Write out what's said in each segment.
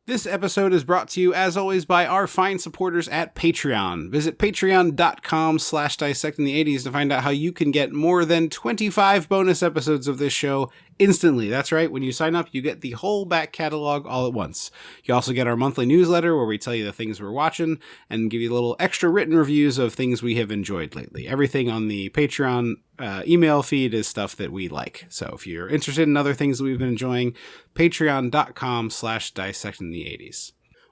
This episode is brought to you, as always, by our fine supporters at Patreon. Visit patreon.com/dissectingthe80s to find out how you can get more than 25 bonus episodes of this show instantly. That's right. When you sign up, you get the whole back catalog all at once. You also get our monthly newsletter where we tell you the things we're watching and give you little extra written reviews of things we have enjoyed lately. Everything on the Patreon email feed is stuff that we like. So if you're interested in other things that we've been enjoying, patreon.com/dissectingthe80s.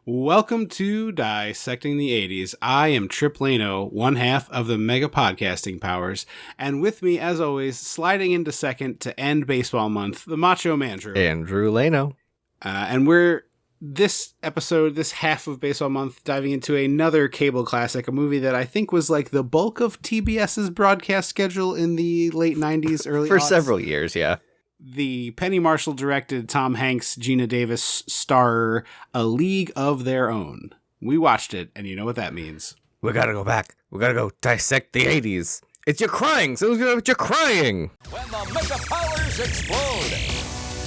Welcome to Dissecting the 80s. I am Tripp Lano, one half of the mega podcasting powers, and with me, as always, sliding into second to end baseball month, the Macho Man, Andrew Lano. And we're, this episode, this half of baseball month, diving into another cable classic, a movie that I think was like the bulk of TBS's broadcast schedule in the late 90s, early For aughts. several years, yeah. The Penny Marshall directed, Tom Hanks, Geena Davis star, A League of Their Own. We watched it, and you know what that means. We gotta go back. We gotta go dissect the 80s. It's your crying, so it's your crying. When the mega powers explode.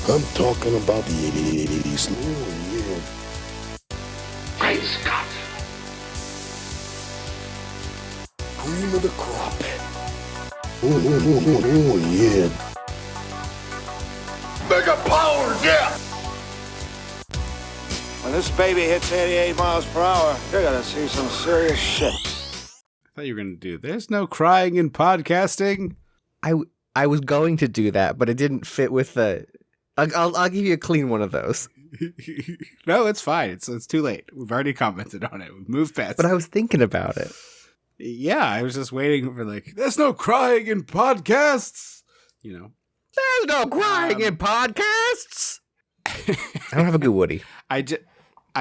I'm talking about the 80s. Oh, yeah. Great Scott! Cream of the crop. Oh, yeah. Mega powers, yeah! When this baby hits 88 miles per hour, you're gonna see some serious shit. I thought you were going to do, there's no crying in podcasting. I was going to do that, but it didn't fit with the... I'll give you a clean one of those. No, it's fine. It's too late. We've already commented on it. We've moved past But it. I was thinking about it. Yeah, I was just waiting for like, there's no crying in podcasts. You know. There's no crying in podcasts! I don't have a good Woody. I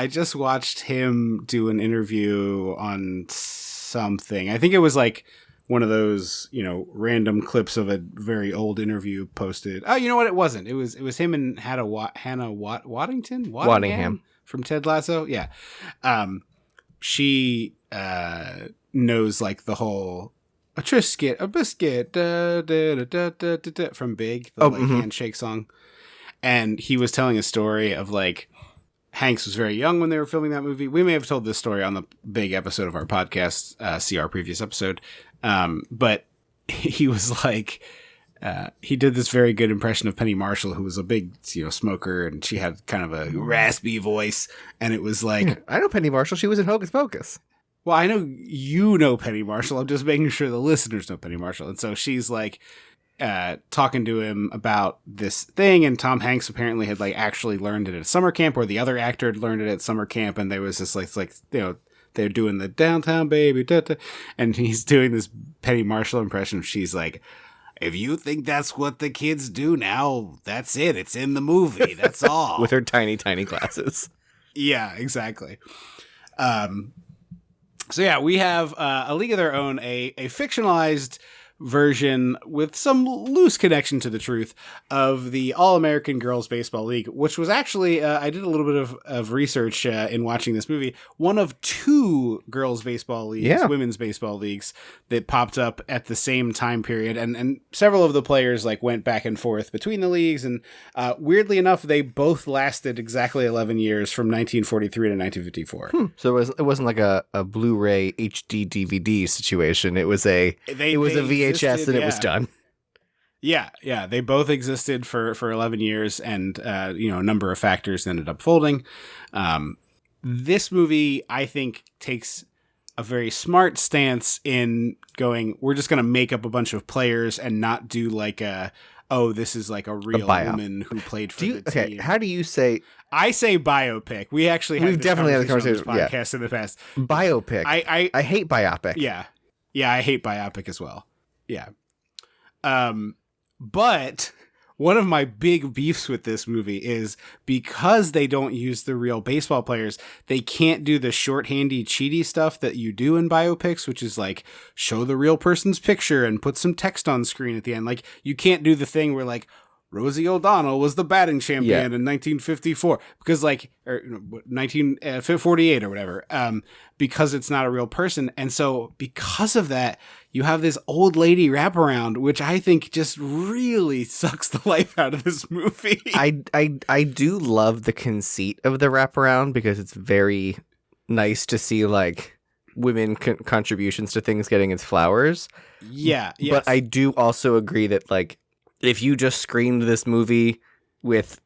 just watched him do an interview on something. I think it was like one of those, you know, random clips of a very old interview posted. Oh, you know what? It wasn't. It was him and Hannah Waddingham from Ted Lasso. Yeah. She knows like the whole a Triscuit, a biscuit, da, da, da, da, da, da, da, from Big, the handshake song. And he was telling a story of like Hanks was very young when they were filming that movie. We may have told this story on the Big episode of our podcast, see our previous episode. But he was like, he did this very good impression of Penny Marshall, who was a big, you know, smoker, and she had kind of a raspy voice. And it was like, I know Penny Marshall. She was in Hocus Pocus. well, I know you know Penny Marshall. I'm just making sure the listeners know Penny Marshall. And so she's like, talking to him about this thing, and Tom Hanks apparently had like actually learned it at summer camp, or the other actor had learned it at summer camp, and there was this like you know, they're doing the downtown baby, da, da, and he's doing this Penny Marshall impression. She's like, if you think that's what the kids do now, that's it. It's in the movie. That's all. With her tiny glasses. Yeah, exactly. So yeah, we have A League of Their Own, a fictionalized version with some loose connection to the truth of the All-American Girls Baseball League, which was actually, I did a little bit of research in watching this movie, one of two girls baseball leagues, women's baseball leagues, that popped up at the same time period, and several of the players like went back and forth between the leagues, and weirdly enough, they both lasted exactly 11 years from 1943 to 1954. So it wasn't like a Blu-ray HD DVD situation. It was a VHS and it was done. Yeah. They both existed for 11 years, and you know, a number of factors ended up folding. This movie, I think, takes a very smart stance in going, we're just going to make up a bunch of players and not do like this is like a real woman who played for the team. Okay, how do you say... I say biopic. We've definitely had the conversation on this podcast in the past. Biopic. I hate biopic. Yeah, I hate biopic as well. Yeah. But one of my big beefs with this movie is because they don't use the real baseball players, they can't do the shorthandy cheaty stuff that you do in biopics, which is like show the real person's picture and put some text on screen at the end. Like you can't do the thing where like Rosie O'Donnell was the batting champion in 1954 because like, or 1948 or whatever, because it's not a real person. And so because of that, you have this old lady wraparound, which I think just really sucks the life out of this movie. I do love the conceit of the wraparound because it's very nice to see like women contributions to things getting its flowers. Yeah, yes. But I do also agree that like if you just screened this movie with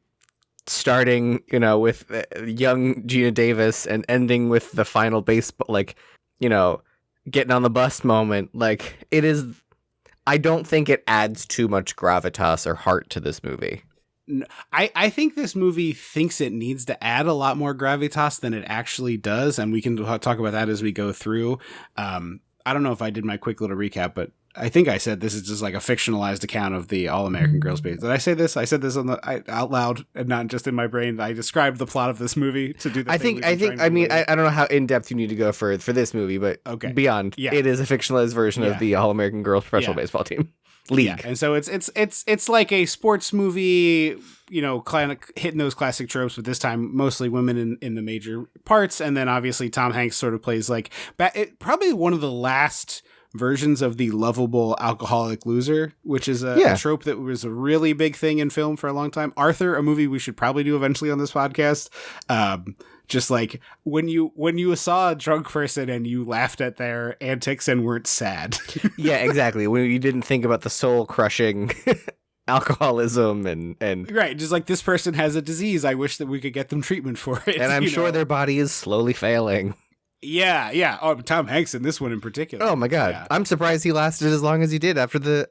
starting, with young Geena Davis and ending with the final baseball, like, getting on the bus moment, like it is. I don't think it adds too much gravitas or heart to this movie. I think this movie thinks it needs to add a lot more gravitas than it actually does, and we can talk about that as we go through. I don't know if I did my quick little recap, but I think I said this is just like a fictionalized account of the All-American Girls Base. Did I say this? I said this out loud and not just in my brain. I described the plot of this movie to do the I don't know how in-depth you need to go for this movie, but beyond, it is a fictionalized version of the All-American Girls Professional Baseball Team League. Yeah, and so it's like a sports movie, kind of hitting those classic tropes, but this time mostly women in the major parts, and then obviously Tom Hanks sort of plays like probably one of the last versions of the lovable alcoholic loser, which is a trope that was a really big thing in film for a long time. Arthur, a movie we should probably do eventually on this podcast. Just like when you saw a drunk person and you laughed at their antics and weren't sad. Yeah, exactly. When you didn't think about the soul crushing alcoholism and right, just like this person has a disease. I wish that we could get them treatment for it. And I'm sure their body is slowly failing. Yeah. Oh, Tom Hanks in this one in particular. Oh my God, yeah. I'm surprised he lasted as long as he did after the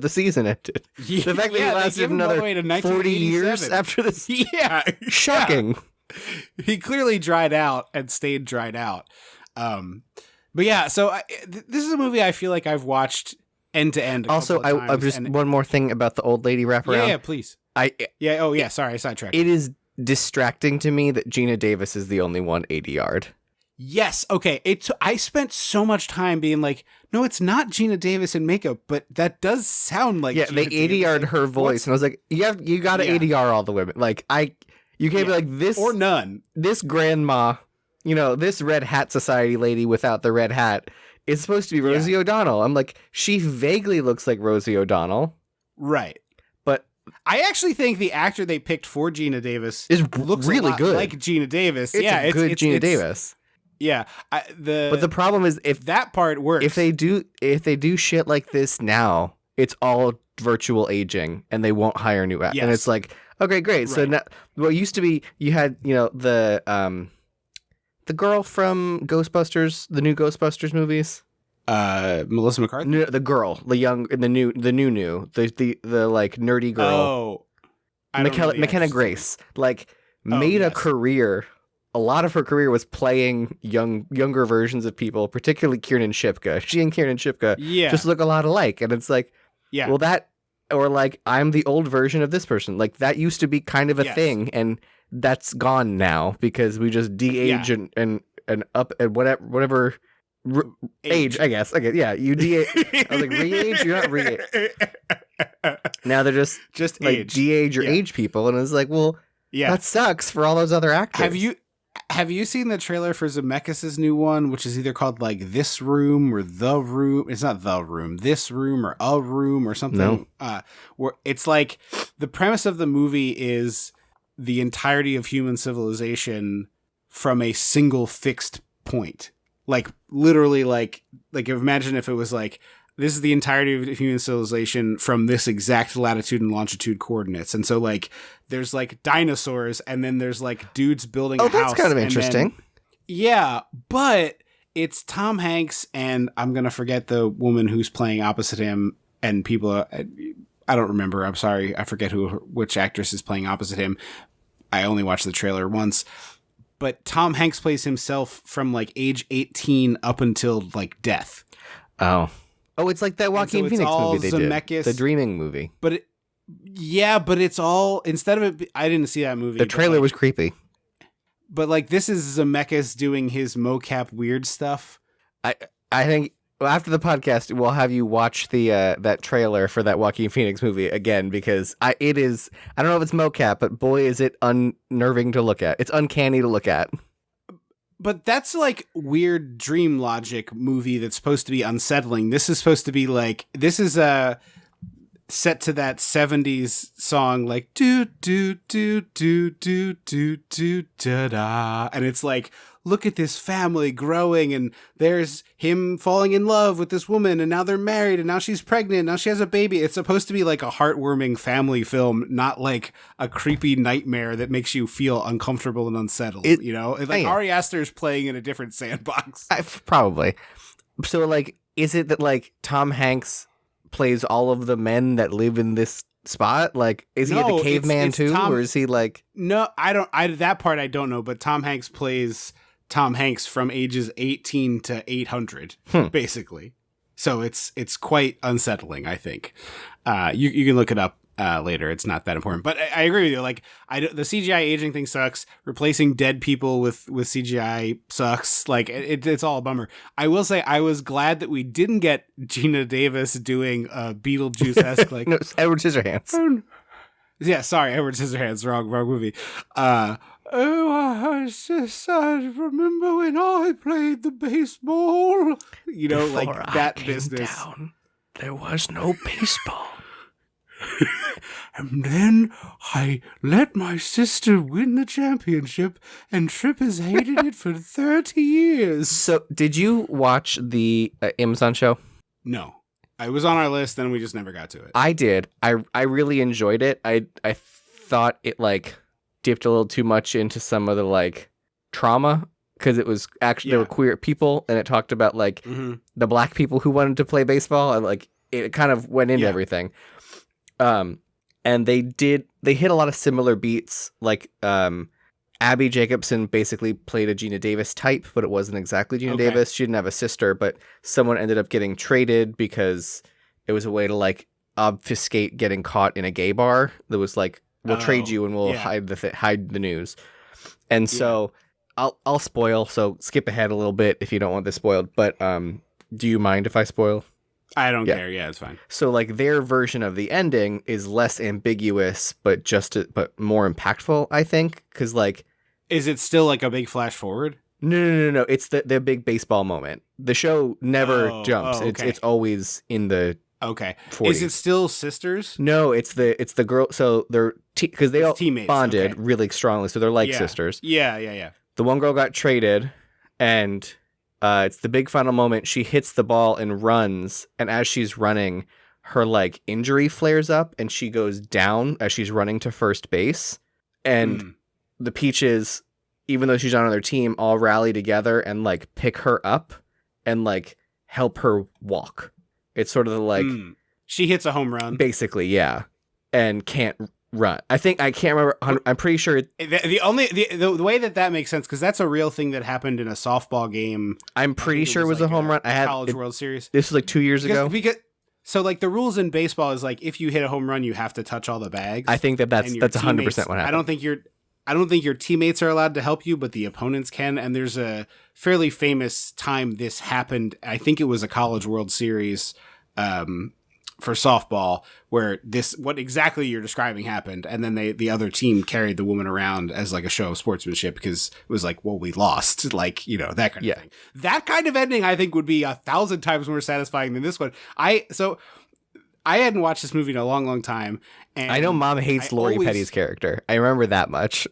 season ended. Yeah, the fact that he lasted another 40 years after this, shocking. Yeah. He clearly dried out and stayed dried out. But yeah, so this is a movie I feel like I've watched end to end. Also, I just one more thing about the old lady wraparound. Yeah, please. Sorry, I sidetracked. It is distracting to me that Geena Davis is the only one 80-yard. Yes. Okay. I spent so much time being like, no, it's not Geena Davis in makeup, but that does sound like Geena they 80-yard her voice, and I was like, you got to 80-yard all the women. Like you can't be like this or none. This grandma, this red hat society lady without the red hat is supposed to be Rosie O'Donnell. I'm like, she vaguely looks like Rosie O'Donnell, right? But I actually think the actor they picked for Geena Davis looks really good, like Geena Davis. It's a good Geena Davis. Yeah, but the problem is if that part works, if they do shit like this now, it's all virtual aging, and they won't hire new actors. And it's like, okay, great. Right. So now, what used to be, you had the girl from Ghostbusters, the new Ghostbusters movies, Melissa McCarthy. No, the girl, the young, the new, the like nerdy girl. Oh, McKenna Grace, made a career. A lot of her career was playing younger versions of people, particularly Kiernan Shipka. She and Kiernan Shipka just look a lot alike. And it's like, well, that, or like, I'm the old version of this person. Like, that used to be kind of a thing, and that's gone now because we just de-age and up at whatever age, I guess. Okay, yeah, you de-age. I was like, re-age? You're not re-age. Now they're just like age. De-age or age people. And it's like, well, that sucks for all those other actors. Have you seen the trailer for Zemeckis' new one, which is either called like This Room or The Room? It's not The Room, This Room or A Room or something. No. Where it's like the premise of the movie is the entirety of human civilization from a single fixed point. Like literally like imagine if it was like, this is the entirety of human civilization from this exact latitude and longitude coordinates. And so like there's like dinosaurs and then there's like dudes building a house. Oh, that's kind of interesting. But it's Tom Hanks and I'm going to forget the woman who's playing opposite him, and people I don't remember. I'm sorry. I forget which actress is playing opposite him. I only watched the trailer once. But Tom Hanks plays himself from like age 18 up until like death. Oh, it's like that Joaquin Phoenix movie they did, the Dreaming movie. But it's all, instead of it, I didn't see that movie. The trailer was creepy. But like this is Zemeckis doing his mocap weird stuff. I think after the podcast we'll have you watch the that trailer for that Joaquin Phoenix movie again, because it is, I don't know if it's mocap, but boy is it unnerving to look at. It's uncanny to look at. But that's like weird dream logic movie that's supposed to be unsettling. This is supposed to be like, this is a set to that 70s song, like do do do do do do do da da, and it's like, look at this family growing, and there's him falling in love with this woman, and now they're married, and now she's pregnant, now she has a baby. It's supposed to be like a heartwarming family film, not like a creepy nightmare that makes you feel uncomfortable and unsettled. It's like Ari Aster's playing in a different sandbox. Probably. So like, is it that like Tom Hanks plays all of the men that live in this spot? Like, is he the caveman too, or is he like? No, that part I don't know, but Tom Hanks plays Tom Hanks from ages 18 to 800, basically. So it's quite unsettling, I think. You can look it up later. It's not that important. But I agree with you. Like, the CGI aging thing sucks. Replacing dead people with CGI sucks. Like, it's all a bummer. I will say I was glad that we didn't get Geena Davis doing a Beetlejuice-esque, like... No, Edward Scissorhands. Yeah, sorry, Edward Scissorhands. Wrong movie. I remember when I played the baseball. Before like that business. Down, there was no baseball. And then I let my sister win the championship, and Tripp has hated it for 30 years. So, did you watch the Amazon show? No. It was on our list, and we just never got to it. I did. I really enjoyed it. I thought it, like, dipped a little too much into some of the, like, trauma, because it was actually, there were queer people, and it talked about, like, the black people who wanted to play baseball, and, like, it kind of went into everything. And they hit a lot of similar beats, like, Abby Jacobson basically played a Geena Davis type, but it wasn't exactly Geena Davis. She didn't have a sister, but someone ended up getting traded because it was a way to, like, obfuscate getting caught in a gay bar. That was like, we'll trade you and we'll hide the news. And so I'll spoil, so skip ahead a little bit if you don't want this spoiled. But do you mind if I spoil? I don't care. Yeah, it's fine. So, like, their version of the ending is less ambiguous, but but more impactful, I think, because, like, is it still like a big flash forward? No. It's the big baseball moment. The show never jumps. It's always in the 40s. Is it still sisters? No, it's the girl. So they're because they all teammates, bonded really strongly, so they're like sisters. Yeah. The one girl got traded, and it's the big final moment. She hits the ball and runs, and as she's running, her, like, injury flares up, and she goes down as she's running to first base, and the Peaches, even though she's not on their team, all rally together and, like, pick her up and, like, help her walk. It's sort of like... She hits a home run. Basically, yeah. And can't run. I can't remember. I'm pretty sure... The way that makes sense, because that's a real thing that happened in a softball game. I'm pretty sure it was like a home run. I had College World Series. This was like 2 years ago. So, like, the rules in baseball is, like, if you hit a home run, you have to touch all the bags. I think that's 100% what happened. I don't think your teammates are allowed to help you, but the opponents can. And there's a fairly famous time this happened. I think it was a College World Series for softball, where what exactly you're describing happened. And then the other team carried the woman around as, like, a show of sportsmanship, because it was like, well, we lost, like, that kind of thing. That kind of ending, I think, would be 1,000 times more satisfying than this one. I hadn't watched this movie in a long, long time. And I know Mom hates Lori Petty's character. I remember that much.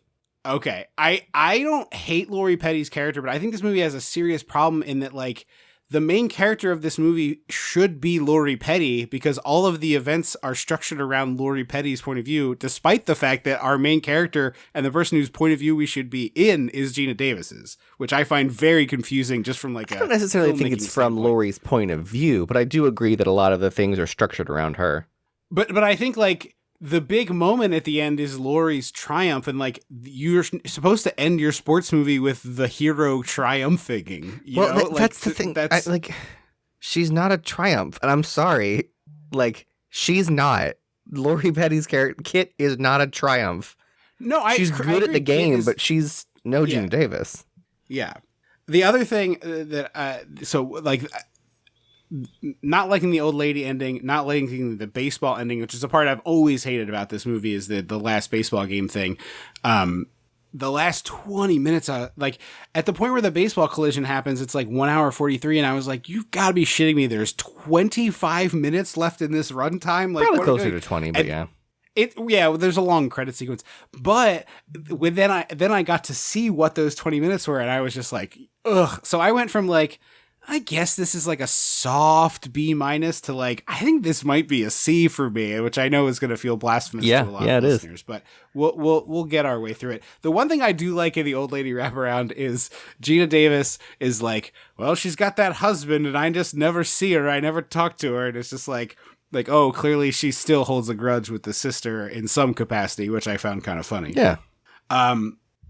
Okay. I don't hate Lori Petty's character, but I think this movie has a serious problem in that, like, the main character of this movie should be Lori Petty, because all of the events are structured around Lori Petty's point of view, despite the fact that our main character and the person whose point of view we should be in is Geena Davis's, which I find very confusing just from, like, I don't necessarily think it's from Lori's point of view, but I do agree that a lot of the things are structured around her. But I think, like, the big moment at the end is Lori's triumph, and, like, you're supposed to end your sports movie with the hero triumphing. That's the thing. She's not a triumph, and I'm sorry. Like, she's not. Lori Petty's character, Kit, is not a triumph. No, she's good at the game, but she's no Geena Davis. Yeah. The other thing not liking the old lady ending, not liking the baseball ending, which is a part I've always hated about this movie, is the last baseball game thing. the last 20 minutes, like at the point where the baseball collision happens, it's like 1 hour 43. And I was like, you've got to be shitting me. There's 25 minutes left in this runtime. Like, probably closer to 20, but yeah. There's a long credit sequence, but then I got to see what those 20 minutes were. And I was just like, ugh. So I went from like, I guess this is like a soft B- to like, I think this might be a C for me, which I know is going to feel blasphemous to a lot of listeners, but we'll get our way through it. The one thing I do like in the old lady wraparound is Geena Davis is like, well, she's got that husband and I just never see her. I never talk to her. And it's just like, oh, clearly she still holds a grudge with the sister in some capacity, which I found kind of funny. Yeah.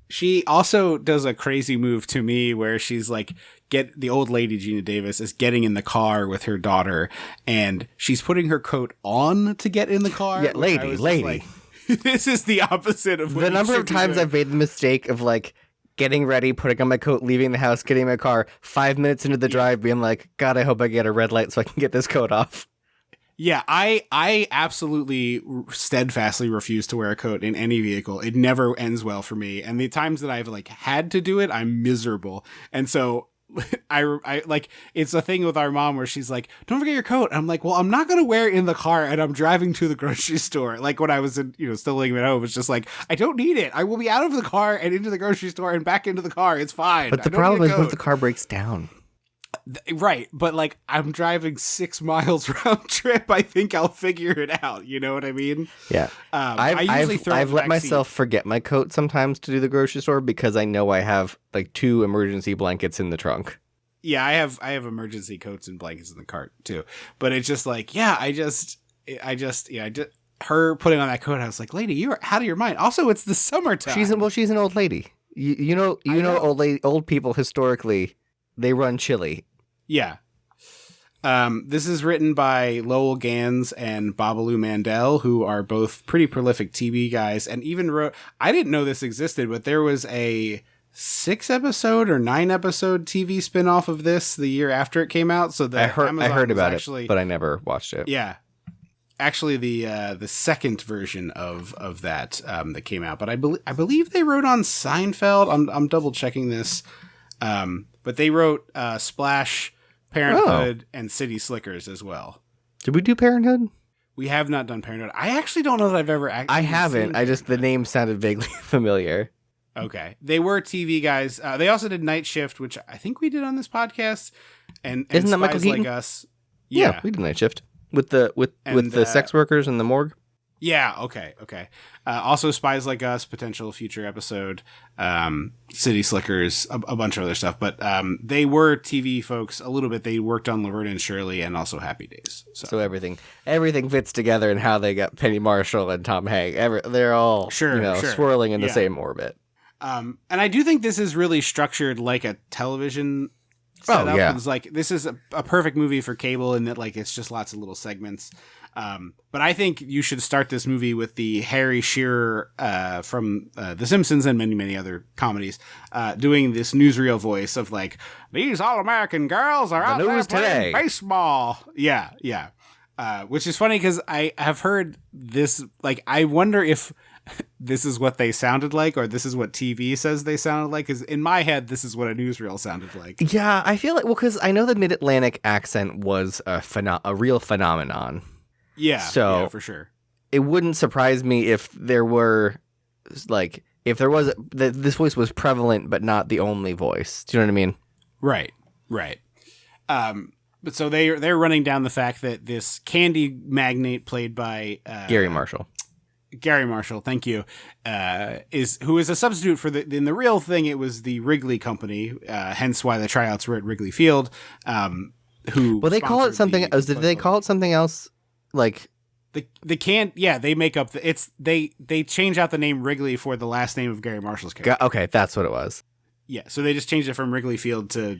She also does a crazy move to me where she's like, the old lady Geena Davis is getting in the car with her daughter and she's putting her coat on to get in the car. Yeah, lady. Like, this is the opposite of what the number of times I've made the mistake of like getting ready, putting on my coat, leaving the house, getting in my car, 5 minutes into the drive, being like, God, I hope I get a red light so I can get this coat off. Yeah, I absolutely steadfastly refuse to wear a coat in any vehicle. It never ends well for me. And the times that I've like had to do it, I'm miserable. And so I like, it's a thing with our mom where she's like, don't forget your coat. I'm like, well, I'm not going to wear it in the car and I'm driving to the grocery store. Like when I was still living at home, it's just like, I don't need it. I will be out of the car and into the grocery store and back into the car. It's fine. But the problem is what if the car breaks down? Right, but like I'm driving 6 miles round trip, I think I'll figure it out. You know what I mean? Yeah. I've let myself forget my coat sometimes to do the grocery store because I know I have like 2 emergency blankets in the trunk. Yeah, I have emergency coats and blankets in the cart too. But it's just like, her putting on that coat, I was like, lady, you're out of your mind. Also, it's the summertime. She's an old lady. You know, old people historically, they run chilly. Yeah. This is written by Lowell Gans and Babalu Mandel, who are both pretty prolific TV guys, and even wrote, I didn't know this existed, but there was a 6-episode or 9-episode TV spinoff of this the year after it came out. So I heard about it, but I never watched it. Yeah. Actually, the second version of that that came out, but I believe they wrote on Seinfeld. I'm double checking this. But they wrote Splash, Parenthood, and City Slickers as well. Did we do Parenthood? We have not done Parenthood. I actually don't know that I've ever actually I haven't. The name sounded vaguely familiar. Okay. They were TV guys. They also did Night Shift, which I think we did on this podcast. And Isn't that Spies Michael Keaton? Like Us. Yeah, we did Night Shift. With the sex workers in the morgue? Yeah, okay. Also Spies Like Us, potential future episode, City Slickers, a bunch of other stuff. But they were TV folks a little bit. They worked on Laverne and Shirley and also Happy Days. So everything fits together in how they got Penny Marshall and Tom Hanks. They're all swirling in the same orbit. And I do think this is really structured like a television setup. Oh, yeah. It's like, this is a perfect movie for cable in that like it's just lots of little segments. But I think you should start this movie with the Harry Shearer from The Simpsons and many, many other comedies doing this newsreel voice of like, these all-American girls are out there playing baseball. Yeah. Which is funny because I have heard this, like, I wonder if this is what they sounded like or this is what TV says they sounded like, because in my head, this is what a newsreel sounded like. Yeah, I feel like, because I know the Mid-Atlantic accent was a real phenomenon. Yeah, for sure. It wouldn't surprise me if there were, like, this voice was prevalent, but not the only voice. Do you know what I mean? Right. But so they're running down the fact that this candy magnate played by Gary Marshall, thank you, who is a substitute for in the real thing. It was the Wrigley Company, hence why the tryouts were at Wrigley Field. They call it something. Did they call it something else? Like they make up they change out the name Wrigley for the last name of Gary Marshall's character. Okay, that's what it was. Yeah, so they just changed it from Wrigley Field to,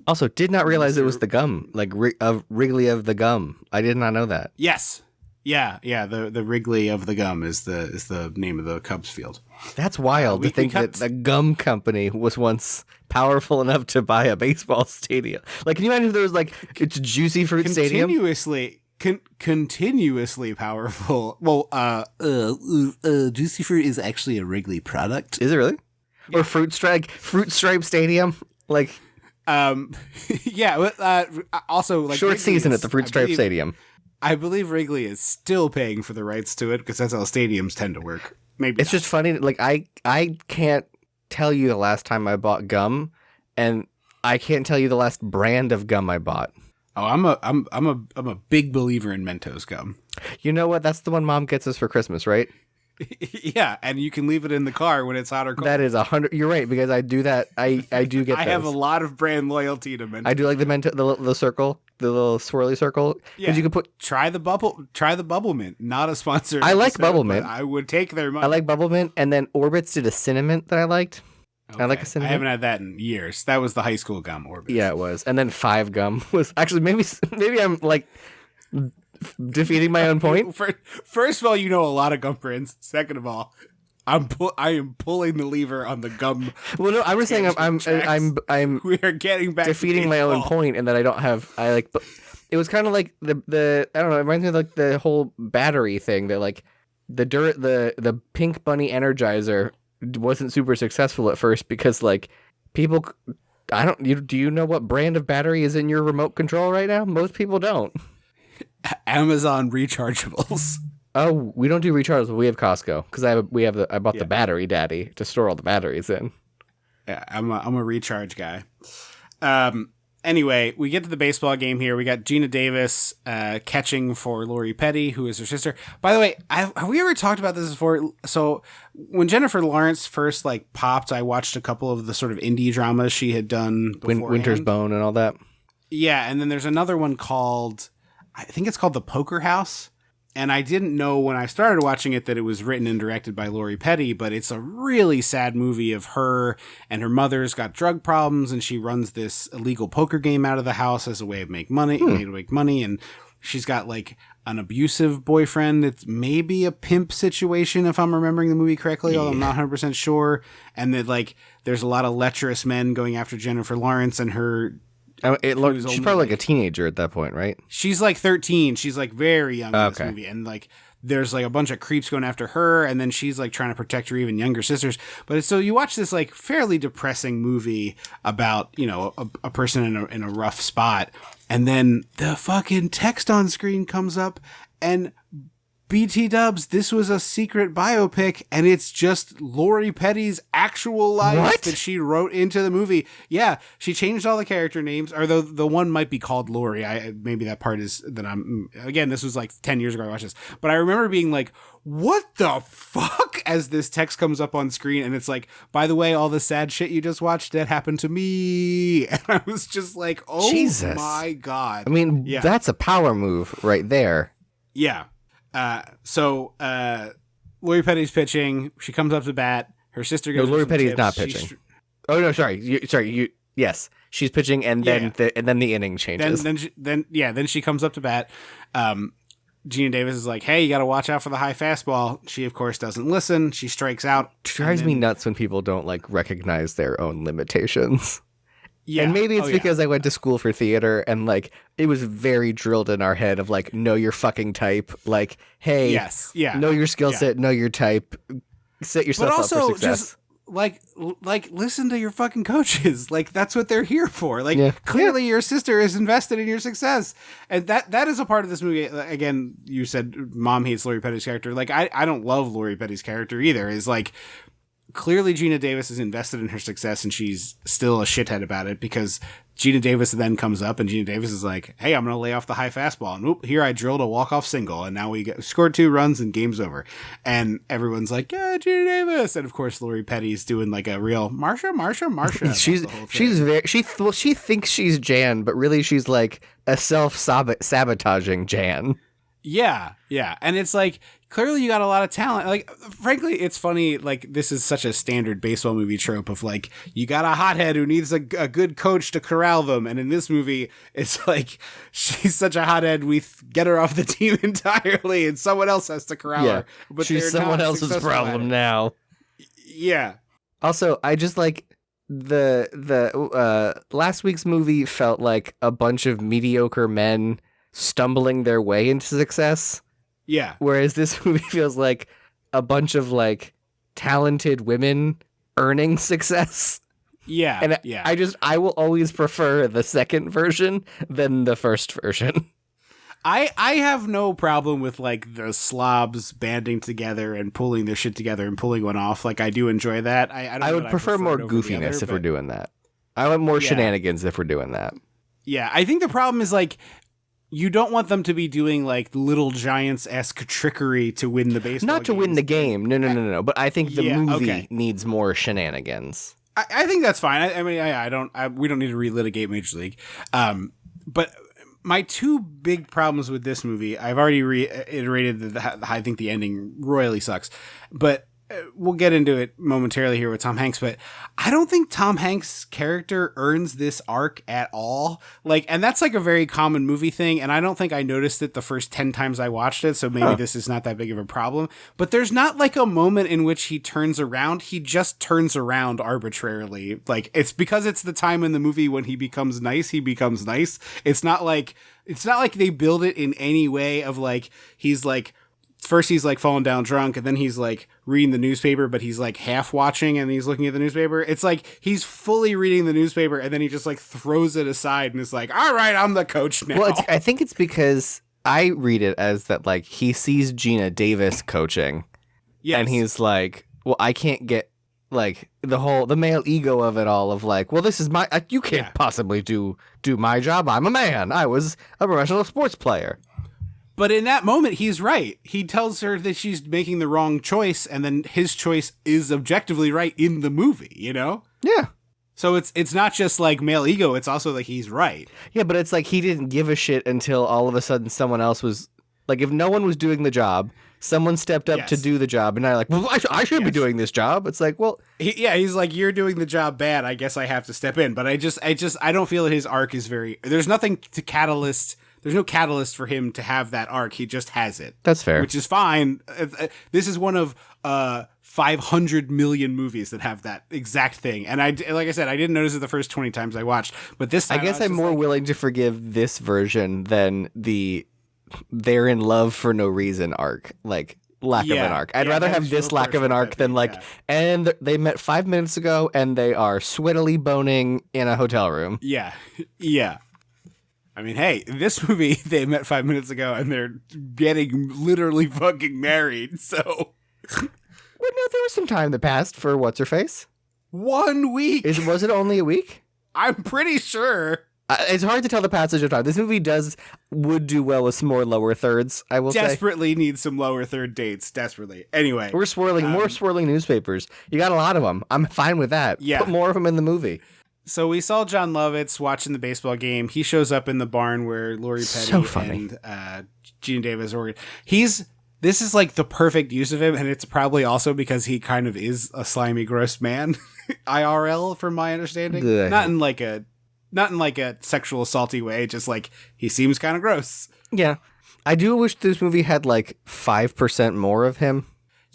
Also, did not realize it was the gum, like Wrigley of the Gum. I did not know that. Yes. Yeah. The Wrigley of the Gum is the name of the Cubs field. That's wild to think that the gum company was once powerful enough to buy a baseball stadium. Like, can you imagine if there was like, it's Juicy Fruit Stadium? continuously powerful. Well, Juicy Fruit is actually a Wrigley product. Is it really? Yeah. Or Fruit Stripe Stadium? Like, yeah. Also, like short Wrigley season at the Fruit Stripe Stadium. I believe Wrigley is still paying for the rights to it because that's how stadiums tend to work. Maybe it's just funny. Like, I can't tell you the last time I bought gum, and I can't tell you the last brand of gum I bought. Oh, I'm a big believer in Mentos gum. You know what? That's the one Mom gets us for Christmas, right? Yeah, and you can leave it in the car when it's hot or cold. That is 100. You're right, because I do that. I do get. I have a lot of brand loyalty to Mentos. I do like the the circle, the little swirly circle. Yeah, you can try the bubble mint. Not a sponsor. I like bubble mint. I would take their money. I like bubble mint, and then Orbitz did a cinnamon that I liked. Okay. I like a cinnamon. I haven't had that in years. That was the high school gum Orbitz. Yeah, it was. And then 5 gum was actually maybe I'm like defeating my own point. First of all, you know a lot of gum brands. Second of all, I am pulling the lever on the gum. Well, no, I was saying I'm we are getting back defeating my own point, and that it was kind of like the I don't know. It reminds me of like the whole battery thing that like the Pink Bunny Energizer wasn't super successful at first because like people. Do you know what brand of battery is in your remote control right now? Most people don't. Amazon rechargeables. Oh, we don't do rechargeables. We have Costco because I bought the battery daddy to store all the batteries in. Yeah, I'm a recharge guy. Anyway, we get to the baseball game here. We got Geena Davis catching for Lori Petty, who is her sister. By the way, have we ever talked about this before? So when Jennifer Lawrence first like popped, I watched a couple of the sort of indie dramas she had done beforehand. Winter's Bone and all that. Yeah, and then there's another one called, I think it's called The Poker House. And I didn't know when I started watching it that it was written and directed by Lori Petty, but it's a really sad movie of her and her mother's got drug problems, and she runs this illegal poker game out of the house as a way of make money, and she's got like an abusive boyfriend. It's maybe a pimp situation if I'm remembering the movie correctly, although I'm not 100% sure. And that like there's a lot of lecherous men going after Jennifer Lawrence and her. She's probably like a teenager at that point, right? She's like 13. She's like very young in this movie. And like there's like a bunch of creeps going after her, and then she's like trying to protect her even younger sisters. But so you watch this like fairly depressing movie about, you know, a person in a rough spot, and then the fucking text on screen comes up and BT dubs, this was a secret biopic, and it's just Lori Petty's actual life that she wrote into the movie. Yeah, she changed all the character names, or the one might be called Lori. Maybe that part is that again, this was like 10 years ago I watched this, but I remember being like, what the fuck, as this text comes up on screen, and it's like, by the way, all the sad shit you just watched, that happened to me. And I was just like, oh Jesus. My God. I mean, that's a power move right there. Yeah. So Lori Petty's pitching. She comes up to bat. Her sister goes. No, Lori Petty is not pitching. Oh no, sorry. Yes, she's pitching, and then the inning changes. Then she comes up to bat. Geena Davis is like, "Hey, you got to watch out for the high fastball." She, of course, doesn't listen. She strikes out. It drives me nuts when people don't like recognize their own limitations. Yeah. And maybe it's because I went to school for theater, and like it was very drilled in our head of like, know your fucking type. Like, hey, know your skill set, know your type, set yourself up for success. Just like listen to your fucking coaches. Like that's what they're here for. Like clearly your sister is invested in your success, and that is a part of this movie. Again, you said Mom hates Lori Petty's character. Like I don't love Lori Petty's character either. Is like. Clearly, Geena Davis is invested in her success, and she's still a shithead about it because Geena Davis then comes up, and Geena Davis is like, "Hey, I'm going to lay off the high fastball." And whoop, here I drilled a walk-off single, and now we scored 2 runs, and game's over. And everyone's like, "Yeah, Geena Davis!" And of course, Lori Petty's doing like a real Marsha. She thinks she's Jan, but really she's like a self-sabotaging Jan. Yeah, and it's like clearly you got a lot of talent. Like, frankly, it's funny. Like, this is such a standard baseball movie trope of like you got a hothead who needs a good coach to corral them, and in this movie, it's like she's such a hothead, we get her off the team entirely, and someone else has to corral her. But she's someone else's problem now. Yeah. Also, I just like the last week's movie felt like a bunch of mediocre men stumbling their way into success. Yeah. Whereas this movie feels like a bunch of like talented women earning success. Yeah. And yeah. I will always prefer the second version than the first version. I have no problem with like the slobs banding together and pulling their shit together and pulling one off. Like I do enjoy that. I would prefer more goofiness if we're doing that. I want more shenanigans if we're doing that. Yeah, I think the problem is like you don't want them to be doing like Little Giants-esque trickery to win the baseball. Not to win the game. No. But I think the movie needs more shenanigans. I think that's fine. I mean, we don't need to relitigate Major League. But my two big problems with this movie, I've already reiterated that I think the ending royally sucks. But we'll get into it momentarily here with Tom Hanks, but I don't think Tom Hanks' character earns this arc at all. Like, and that's like a very common movie thing, and I don't think I noticed it the first 10 times I watched it, so maybe this is not that big of a problem. But there's not like a moment in which he turns around. He just turns around arbitrarily. Like, it's because it's the time in the movie when he becomes nice, he becomes nice. It's not like they build it in any way of like, he's like, first he's like falling down drunk, and then he's like reading the newspaper, but he's like half watching and he's looking at the newspaper. It's like he's fully reading the newspaper, and then he just like throws it aside and is like, all right, I'm the coach now. Well, I think it's because I read it as that like he sees Geena Davis coaching, and he's like, well, I can't get like the male ego of it all of like, well, this is my, you can't possibly do my job. I'm a man. I was a professional sports player. But in that moment, he's right. He tells her that she's making the wrong choice, and then his choice is objectively right in the movie, you know? Yeah. So it's not just like male ego, it's also like he's right. Yeah, but it's like he didn't give a shit until all of a sudden someone else was, like if no one was doing the job, someone stepped up to do the job, and I'm like, well, I should be doing this job. It's like, well... he's like, you're doing the job bad, I guess I have to step in. But I don't feel that his arc is very... There's nothing to catalyst... There's no catalyst for him to have that arc. He just has it. That's fair. Which is fine. This is one of 500 million movies that have that exact thing. And like I said, I didn't notice it the first 20 times I watched. But this time, I guess I'm more willing to forgive this version than the they're in love for no reason arc. Like, lack of an arc. I'd rather have this lack of an arc than like, and they met 5 minutes ago and they are sweatily boning in a hotel room. Yeah. Yeah. I mean, hey, this movie, they met 5 minutes ago, and they're getting literally fucking married, so... Well, no, there was some time that passed for What's-Her-Face. 1 week! Was it only a week? I'm pretty sure. It's hard to tell the passage of time. This movie would do well with some more lower thirds, I will say. Desperately needs some lower third dates, desperately. Anyway. We're swirling, more swirling newspapers. You got a lot of them. I'm fine with that. Yeah. Put more of them in the movie. So we saw John Lovitz watching the baseball game. He shows up in the barn where Lori Petty and Geena Davis are. This is like the perfect use of him, and it's probably also because he kind of is a slimy, gross man, IRL, from my understanding. Ugh. Not in like a sexual assaulty way, just like he seems kind of gross. Yeah, I do wish this movie had like 5% more of him.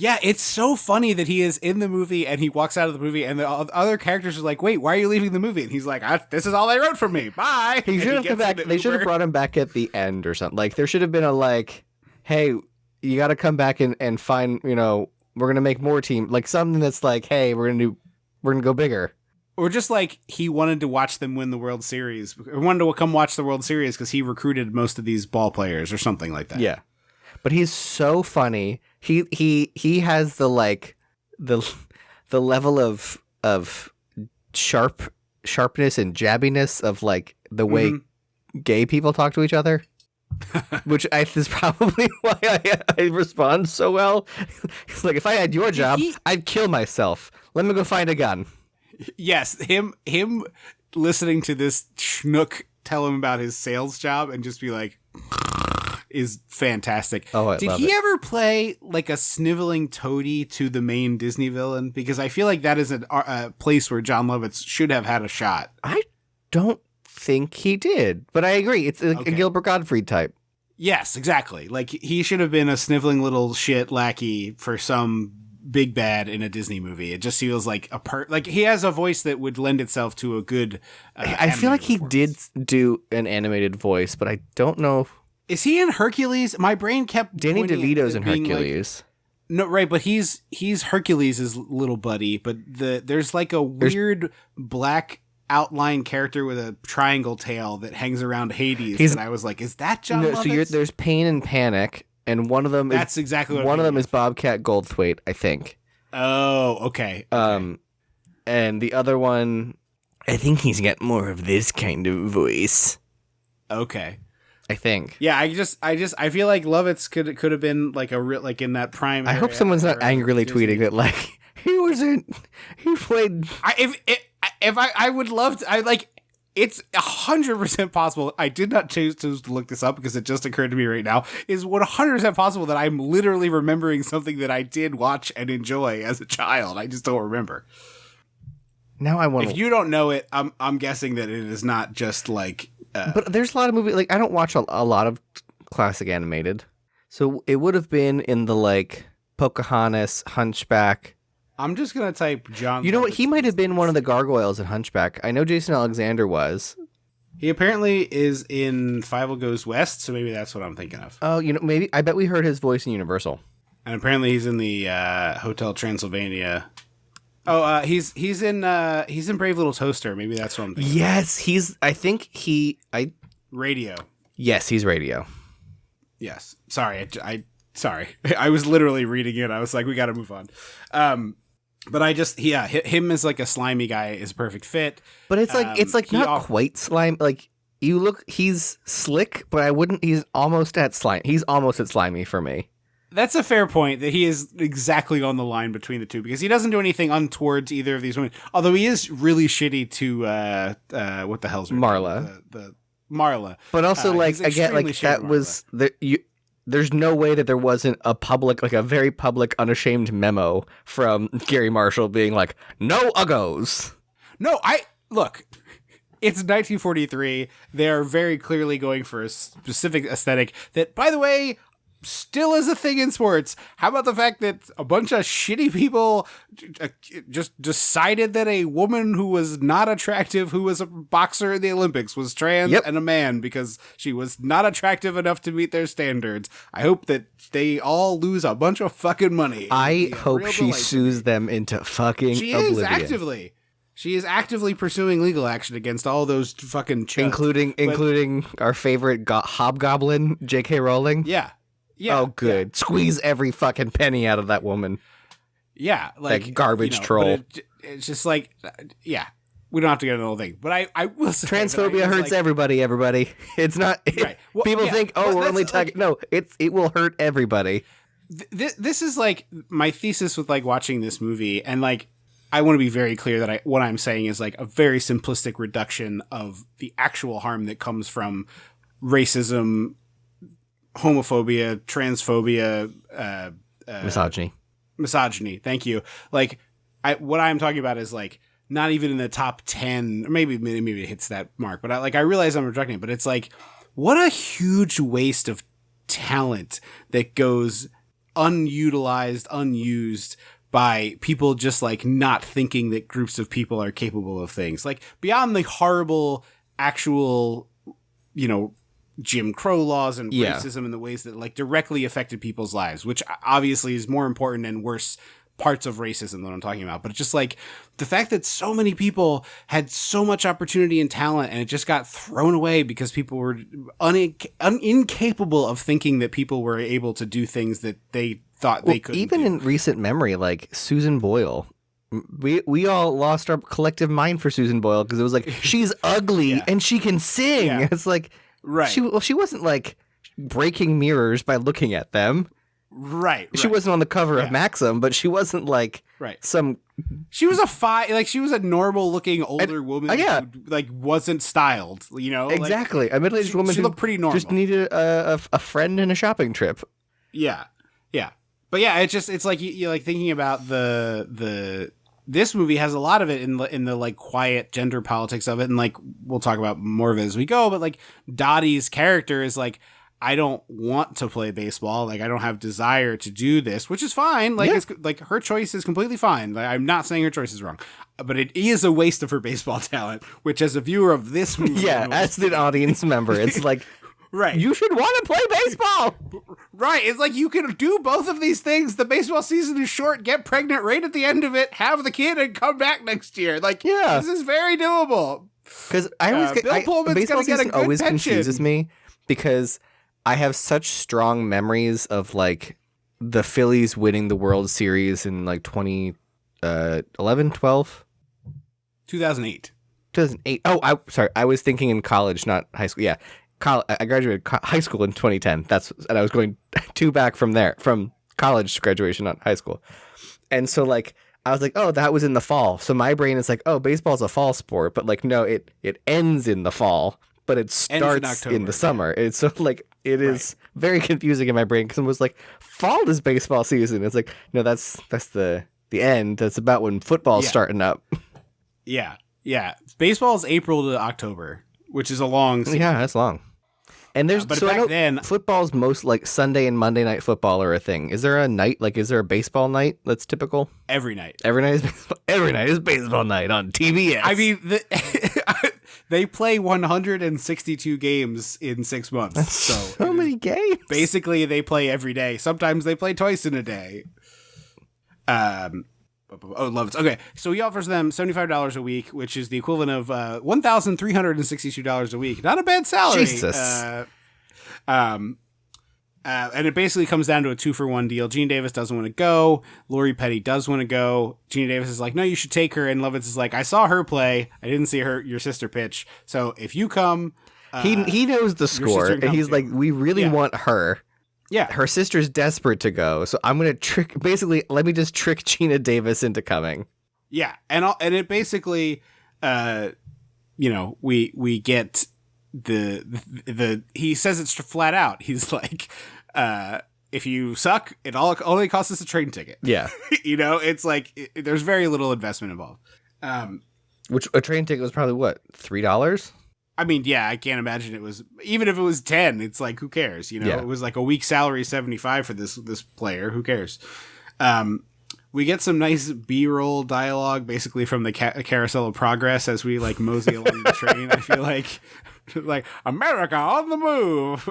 Yeah, it's so funny that he is in the movie and he walks out of the movie and the other characters are like, wait, why are you leaving the movie? And he's like, this is all they wrote for me. Bye. He should have come back. They should have brought him back at the end or something. Like, there should have been a like, hey, you got to come back and find, we're going to make more team. Like something that's like, hey, we're going to go bigger. Or just like he wanted to watch them win the World Series. He wanted to come watch the World Series because he recruited most of these ball players or something like that. Yeah. But he's so funny. He has the like the level of sharpness and jabbiness of like the way gay people talk to each other, which is probably why I respond so well. It's like, if I had your job, I'd kill myself. Let me go find a gun. Yes, him listening to this schnook tell him about his sales job and just be like, is fantastic. Oh, Did he ever play like a sniveling toady to the main Disney villain? Because I feel like that is a place where John Lovitz should have had a shot. I don't think he did, but I agree. It's a Gilbert Gottfried type. Yes, exactly. Like, he should have been a sniveling little shit lackey for some big bad in a Disney movie. It just feels like like he has a voice that would lend itself to a good I feel like he did do an animated voice, but I don't know Is he in Hercules? My brain kept Danny DeVito's in being Hercules. No, right, but he's Hercules' little buddy, but there's like a weird black outline character with a triangle tail that hangs around Hades, and I was like, is that John Lovitz? So there's Pain and Panic, and one of them That's exactly what one of them is Bobcat Goldthwait, I think. Oh, okay. And the other one, I think he's got more of this kind of voice. Okay. I think. Yeah, I feel like Lovitz could have been like a real, like in that prime. I hope someone's not angrily tweeting that like he played. I would love to. I like. It's 100% possible. I did not choose to look this up because it just occurred to me right now. Is 100% possible that I'm literally remembering something that I did watch and enjoy as a child. I just don't remember. Now I want. If you don't know it, I'm guessing that it is not just like. But there's a lot of movies, like I don't watch a lot of classic animated, so it would have been in the like Pocahontas, Hunchback. I'm just gonna type John. You know what? He might have been one of the gargoyles in Hunchback. I know Jason Alexander was. He apparently is in Fievel Goes West, so maybe that's what I'm thinking of. Oh, maybe I bet we heard his voice in Universal. And apparently he's in the Hotel Transylvania. Oh, he's in Brave Little Toaster. Maybe that's what I'm thinking. Yes, Radio. Yes, he's Radio. Yes. Sorry, sorry. I was literally reading it. I was like, we got to move on. But him as like a slimy guy is a perfect fit. But it's like not quite slime. Like he's slick, but he's almost at slime. He's almost at slimy for me. That's a fair point, that he is exactly on the line between the two, because he doesn't do anything untoward either of these women. Although he is really shitty to what the hell's her Marla. name? The Marla. But also again, like that was there's no way that there wasn't a very public, unashamed memo from Gary Marshall being like, no uggos. No, look. It's 1943. They are very clearly going for a specific aesthetic that, by the way, still is a thing in sports. How about the fact that a bunch of shitty people just decided that a woman who was not attractive, who was a boxer in the Olympics, was trans and a man because she was not attractive enough to meet their standards? I hope that they all lose a bunch of fucking money. I hope she sues them into fucking oblivion. She is actively pursuing legal action against all those fucking chuds. Including our favorite hobgoblin, J.K. Rowling. Yeah. Yeah, oh, good. Yeah. Squeeze every fucking penny out of that woman. Yeah. Like that garbage troll. It's just like, yeah, we don't have to get into the whole thing. But I will say transphobia hurts everybody. It's not. Right. Well, people think, we're only talking. No, it will hurt everybody. This is like my thesis with like watching this movie. And like, I want to be very clear that what I'm saying is like a very simplistic reduction of the actual harm that comes from racism, homophobia, transphobia, misogyny. Thank you. Like, what I'm talking about is like not even in the top 10, or maybe it hits that mark. But I realize I'm rejecting it. But it's like, what a huge waste of talent that goes unutilized, unused by people just like not thinking that groups of people are capable of things. Like beyond the horrible actual, Jim Crow laws and racism in the ways that like directly affected people's lives, which obviously is more important and worse parts of racism than I'm talking about. But it's just like the fact that so many people had so much opportunity and talent and it just got thrown away because people were incapable of thinking that people were able to do things that they thought they could. Even in recent memory, like Susan Boyle. We all lost our collective mind for Susan Boyle because it was like, she's ugly and she can sing. Yeah. It's like, right. She wasn't like breaking mirrors by looking at them. Right. She wasn't on the cover of Maxim, but she wasn't like she was she was a normal looking older woman who like wasn't styled, Exactly. Like, a middle-aged woman who looked pretty normal. Just needed a friend and a shopping trip. Yeah. Yeah. But yeah, it's like you like thinking about this movie has a lot of it in the like quiet gender politics of it, and like we'll talk about more of it as we go. But like Dottie's character is like, I don't want to play baseball. Like I don't have desire to do this, which is fine. Like it's like her choice is completely fine. Like, I'm not saying her choice is wrong, but it is a waste of her baseball talent. Which, as a viewer of this movie, as an audience member, it's like Right. You should want to play baseball. Right. It's like you can do both of these things. The baseball season is short, get pregnant right at the end of it, have the kid, and come back next year. Like, this is very doable. Because I always Bill Pullman's baseball gonna get a season good always pension. confuses me because I have such strong memories of like the Phillies winning the World Series in like 2011, 12? 2008. 2008. Oh, sorry. I was thinking in college, not high school. Yeah. I graduated high school in 2010. And I was going 2 back from there, from college graduation, not high school. And so like, I was like, oh, that was in the fall. So my brain is like, oh, baseball's a fall sport, but like, no, it ends in the fall, but it starts in the summer. It's so like, it is very confusing in my brain because it was like, fall is baseball season. It's like, no, that's the end. That's about when football's starting up. Yeah. Yeah. Baseball is April to October, which is a long season. Yeah, that's long. And there's but so back I know then, football's most like Sunday and Monday night football are a thing. Is there a night is there a baseball night that's typical? Every night. Every night is baseball. Every night is baseball night on TBS. I mean, they play 162 games in 6 months. That's so many games. Basically, they play every day. Sometimes they play twice in a day. Love it. Okay, so he offers them $75 a week, which is the equivalent of $1,362 a week. Not a bad salary. Jesus. And it basically comes down to a 2-for-1 deal. Geena Davis doesn't want to go. Lori Petty does want to go. Geena Davis is like, no, you should take her. And Lovitz is like, I saw her play. I didn't see your sister pitch. So if you come, he knows the score, and he's too. Like, we really want her. Yeah. Her sister's desperate to go, so I'm going to let me just trick Geena Davis into coming. Yeah, and it basically, we get the he says it's flat out. He's like, if you suck, it only costs us a train ticket. Yeah. It's like, there's very little investment involved. Which a train ticket was probably what, $3? I mean, yeah, I can't imagine it was, even if it was 10, it's like, who cares? It was like a week's salary, 75 for this player. Who cares? We get some nice B-roll dialogue, basically from the Carousel of Progress as we like mosey along the train. I feel like America on the move.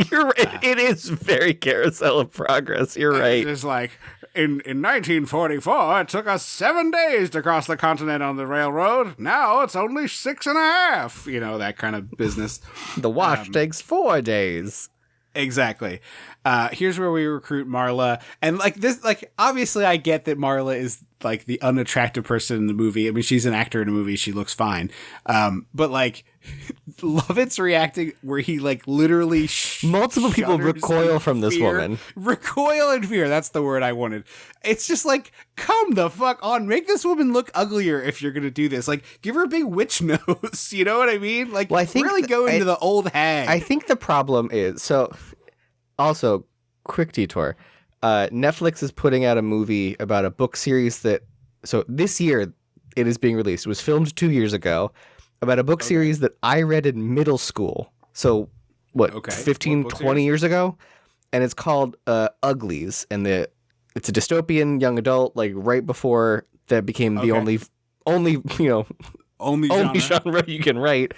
You're right. It is very Carousel of Progress. You're right. It's like, in 1944, it took us 7 days to cross the continent on the railroad. Now it's only 6.5. That kind of business. The wash takes 4 days. Exactly. Here's where we recruit Marla. And obviously I get that Marla is like the unattractive person in the movie. I mean, she's an actor in a movie. She looks fine. But like, Lovett's reacting where he like literally multiple people recoil from this woman. Recoil in fear. That's the word I wanted. It's just like, come the fuck on. Make this woman look uglier if you're going to do this. Like, give her a big witch nose. You know what I mean? Like, well, I think really go into the old hag. I think the problem is, so also, quick detour. Netflix is putting out a movie about a book series so this year it is being released. It was filmed 2 years ago about a book series that I read in middle school. So, 15, 20 years ago? And it's called Uglies. And it's a dystopian young adult, like right before that became the only genre you can write.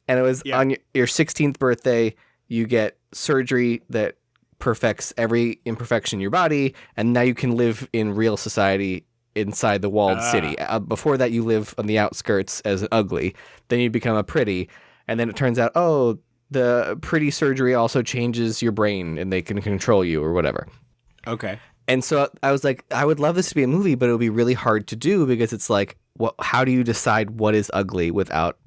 And it was on your 16th birthday, you get surgery that perfects every imperfection in your body, and now you can live in real society inside the walled city. Before that, you live on the outskirts as an ugly. Then you become a pretty, and then it turns out, the pretty surgery also changes your brain, and they can control you or whatever. Okay. And so I was like, I would love this to be a movie, but it would be really hard to do because it's like, how do you decide what is ugly without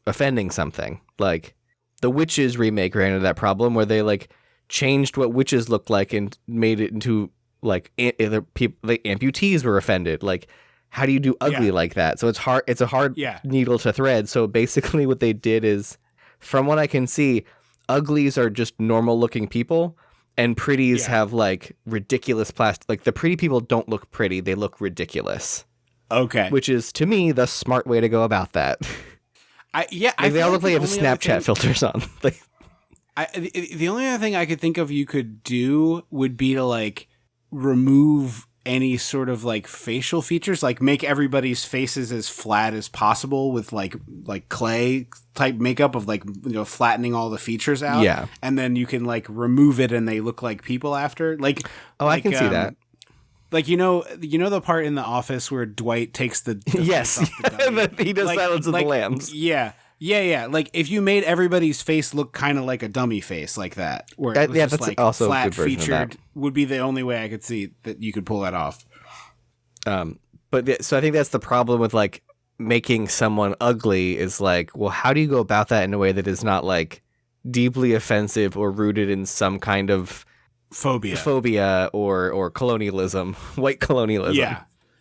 offending something? Like, the Witches remake ran into that problem where they like changed what witches looked like and made it into like other people, like amputees were offended. Like, how do you do ugly like that? So it's hard. It's a hard needle to thread. So basically what they did is, from what I can see, uglies are just normal looking people and pretties have like ridiculous plastic. Like, the pretty people don't look pretty. They look ridiculous. Okay. Which is, to me, the smart way to go about that. They all look like they have Snapchat filters on. Like, the only other thing I could think of you could do would be to like remove any sort of like facial features, like make everybody's faces as flat as possible with like clay type makeup of like, you know, flattening all the features out. Yeah. And then you can like remove it and they look like people after. Like, I can see that. Like, you know the part in The Office where Dwight takes the yes, off the dummy? he does Silence of the Lambs. Yeah. Like if you made everybody's face look kind of like a dummy face like that, where it was just that's like also flat a good version featured, of that. would be the only way I could see that you could pull that off. So I think that's the problem with like making someone ugly is like, well, how do you go about that in a way that is not like deeply offensive or rooted in some kind of phobia or colonialism, white colonialism.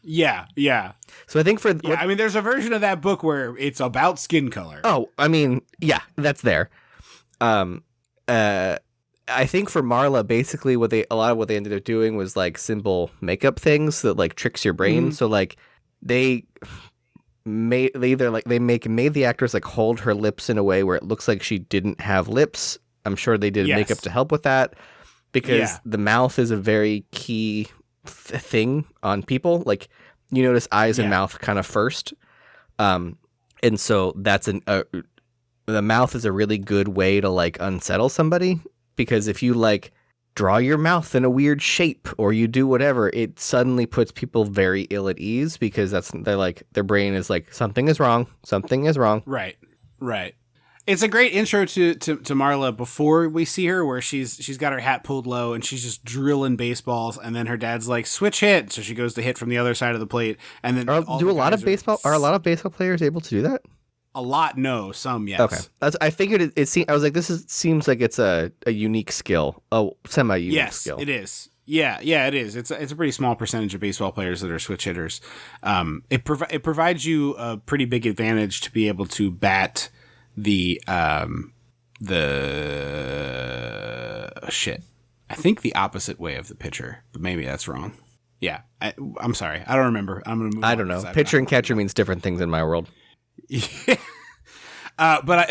Yeah. So I think I mean, there's a version of that book where it's about skin color. Oh, I mean, yeah, that's there. I think for Marla, basically a lot of what they ended up doing was like simple makeup things that like tricks your brain. So like they made the actress like hold her lips in a way where it looks like she didn't have lips. I'm sure they did makeup to help with that because the mouth is a very key thing on people. Like you notice eyes and mouth kind of first. And so that's the mouth is a really good way to like unsettle somebody, because if you like draw your mouth in a weird shape or you do whatever, it suddenly puts people very ill at ease because their brain is like, something is wrong. Right. It's a great intro to Marla before we see her, where she's got her hat pulled low and she's just drilling baseballs, and then her dad's like, switch hit, so she goes to hit from the other side of the plate, and then are a lot of baseball players able to do that? A lot, no. Some, yes. Okay, I figured it seemed. I was like, seems like it's a unique skill, semi-unique skill. Yes, it is. Yeah, it is. It's a pretty small percentage of baseball players that are switch hitters. It provides you a pretty big advantage to be able to bat I think the opposite way of the pitcher, but maybe that's wrong. Yeah, I'm sorry. I don't remember. I'm gonna move. I don't know. Pitcher and catcher means different things in my world. Yeah.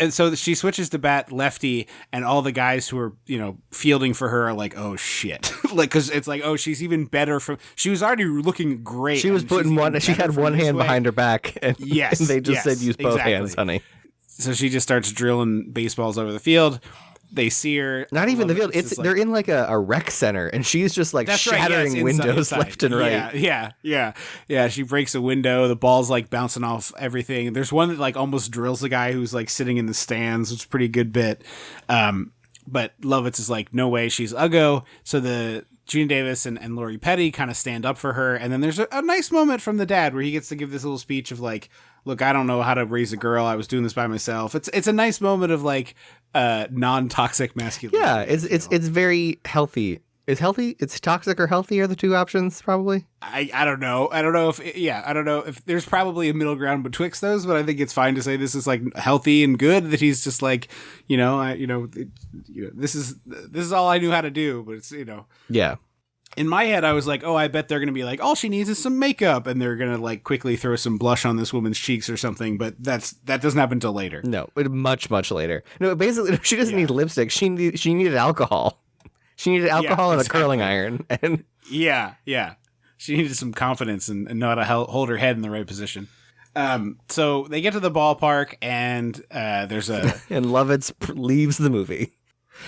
So she switches to bat lefty, and all the guys who are, you know, fielding for her are like, oh shit. Like, cause it's like, oh, she's even better she was already looking great. She was she had one hand behind her back. And, yes. And they just said, use both hands, honey. So she just starts drilling baseballs over the field. They see her. Not even the field. They're in like a rec center, and she's just like shattering windows left and right. Yeah. She breaks a window. The ball's like bouncing off everything. There's one that like almost drills the guy who's like sitting in the stands. It's a pretty good bit. But Lovitz is like, no way, she's Uggo. So the Geena Davis and Lori Petty kind of stand up for her. And then there's a nice moment from the dad where he gets to give this little speech of like, look, I don't know how to raise a girl. I was doing this by myself. It's a nice moment of like non-toxic masculinity. Yeah, it's very healthy. It's toxic or healthy are the two options probably. I don't know. I don't know if there's probably a middle ground betwixt those, but I think it's fine to say this is like healthy and good, that he's just like, this is all I knew how to do, but it's, Yeah. In my head, I was like, oh, I bet they're going to be like, all she needs is some makeup, and they're going to like quickly throw some blush on this woman's cheeks or something. But that doesn't happen until later. No, much later. No, basically, she doesn't need lipstick. She needed alcohol. She needed alcohol and a curling iron. And yeah. She needed some confidence and know how to hold her head in the right position. So they get to the ballpark, and there's a and Lovitz leaves the movie.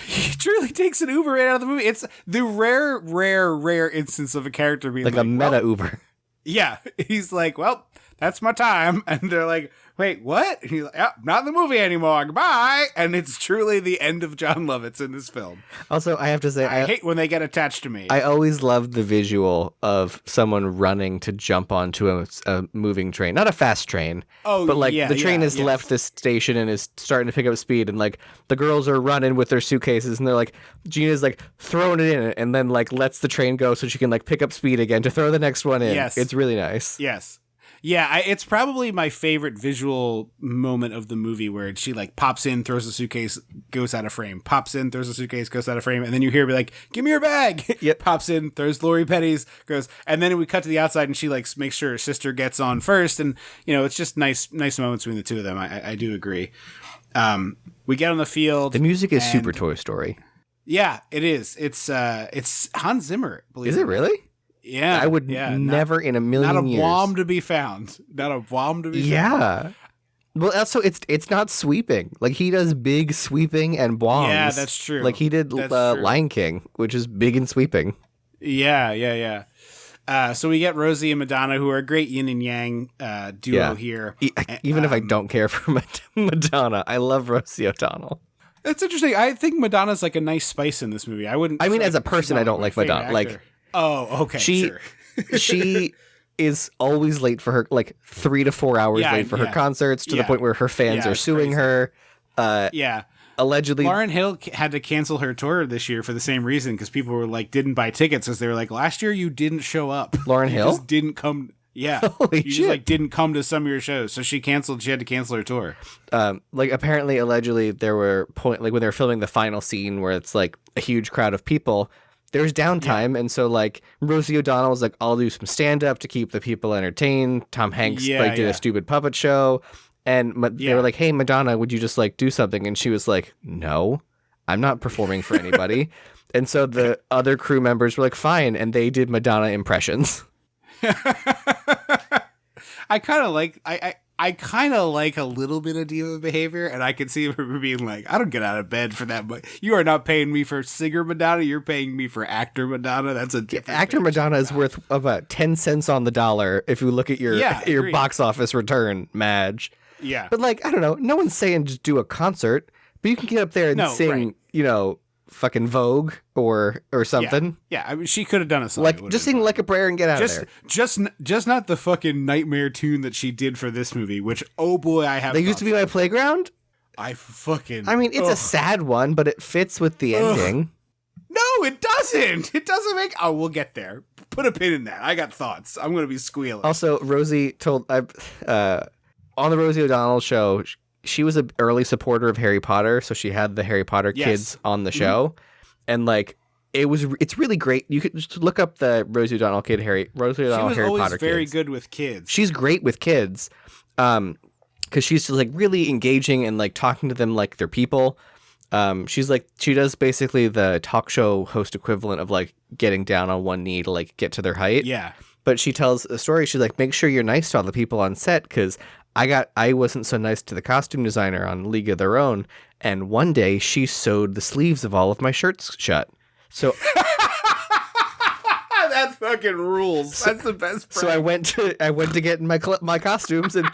He truly takes an Uber right out of the movie. It's the rare instance of a character being like a meta Uber. Yeah. He's like, well, that's my time. And they're like, wait, what? And he's like, oh, not in the movie anymore. Goodbye. And it's truly the end of Jon Lovitz in this film. Also, I have to say, I hate when they get attached to me. I always loved the visual of someone running to jump onto a moving train. Not a fast train. Oh, but like yeah, the train has left this station and is starting to pick up speed. And like the girls are running with their suitcases, and they're like, Gina's like throwing it in and then like lets the train go so she can like pick up speed again to throw the next one in. Yes. It's really nice. Yes. Yeah, it's probably my favorite visual moment of the movie, where she like pops in, throws a suitcase, goes out of frame. Pops in, throws a suitcase, goes out of frame, and then you hear her be like, "Give me your bag." Yep. Pops in, throws Lori Petty's, goes, and then we cut to the outside, and she like makes sure her sister gets on first, and it's just nice moments between the two of them. I do agree. We get on the field. The music is super Toy Story. Yeah, it is. It's Hans Zimmer. Is it really? Yeah, I would never in a million years. Not a bomb to be found. Not a bomb to be found. Yeah. Well, also it's not sweeping. Like he does big sweeping and bombs. Yeah, that's true. Like he did Lion King, which is big and sweeping. Yeah. So we get Rosie and Madonna, who are a great yin and yang duo here. Even if I don't care for Madonna, I love Rosie O'Donnell. That's interesting. I think Madonna's like a nice spice in this movie. I wouldn't. I mean, as a person, I don't like Madonna. Actor. Like, oh, okay, sure. She is always late for her, like 3 to 4 hours late for her concerts, to the point where her fans are suing her. Allegedly, Lauryn Hill had to cancel her tour this year for the same reason, because people were like didn't buy tickets because they were like, last year you didn't show up. Lauryn Hill just didn't come. Yeah, holy shit. Just like didn't come to some of your shows, so she canceled. She had to cancel her tour. Like apparently, allegedly, there were like when they were filming the final scene where it's like a huge crowd of people. There's downtime, and so like Rosie O'Donnell was like, "I'll do some stand up to keep the people entertained." Tom Hanks did a stupid puppet show, and they were like, "Hey, Madonna, would you just like do something?" And she was like, "No, I'm not performing for anybody." And so the other crew members were like, "Fine," and they did Madonna impressions. I kind of like I kind of like a little bit of diva behavior, and I can see her being like, I don't get out of bed for that, but you are not paying me for singer Madonna, you're paying me for actor Madonna. That's a different actor Madonna is worth about 10 cents on the dollar if you look at your box office return, Madge. Yeah. But like, I don't know, no one's saying just do a concert, but you can get up there and sing, you know, fucking Vogue or something. Yeah, I mean, she could have done a song. Like, just sing Like a Prayer and get out of there. Just not the fucking nightmare tune that she did for this movie, which, oh boy, I have. They used to be my playground? I mean, it's a sad one, but it fits with the ending. No, it doesn't. It doesn't make... Oh, we'll get there. Put a pin in that. I got thoughts. I'm going to be squealing. Also, Rosie told... on the Rosie O'Donnell show... She was an early supporter of Harry Potter, so she had the Harry Potter kids on the show, and like it's really great. You could just look up the Rosie O'Donnell Harry Potter kids. She was always very good with kids. She's great with kids, because she's just like really engaging and like talking to them like they're people. She's like she does basically the talk show host equivalent of like getting down on one knee to like get to their height. Yeah, but she tells a story. She's like, make sure you're nice to all the people on set because I wasn't so nice to the costume designer on League of Their Own, and one day she sewed the sleeves of all of my shirts shut. So that fucking rules. That's the best. So I went to get in my costumes and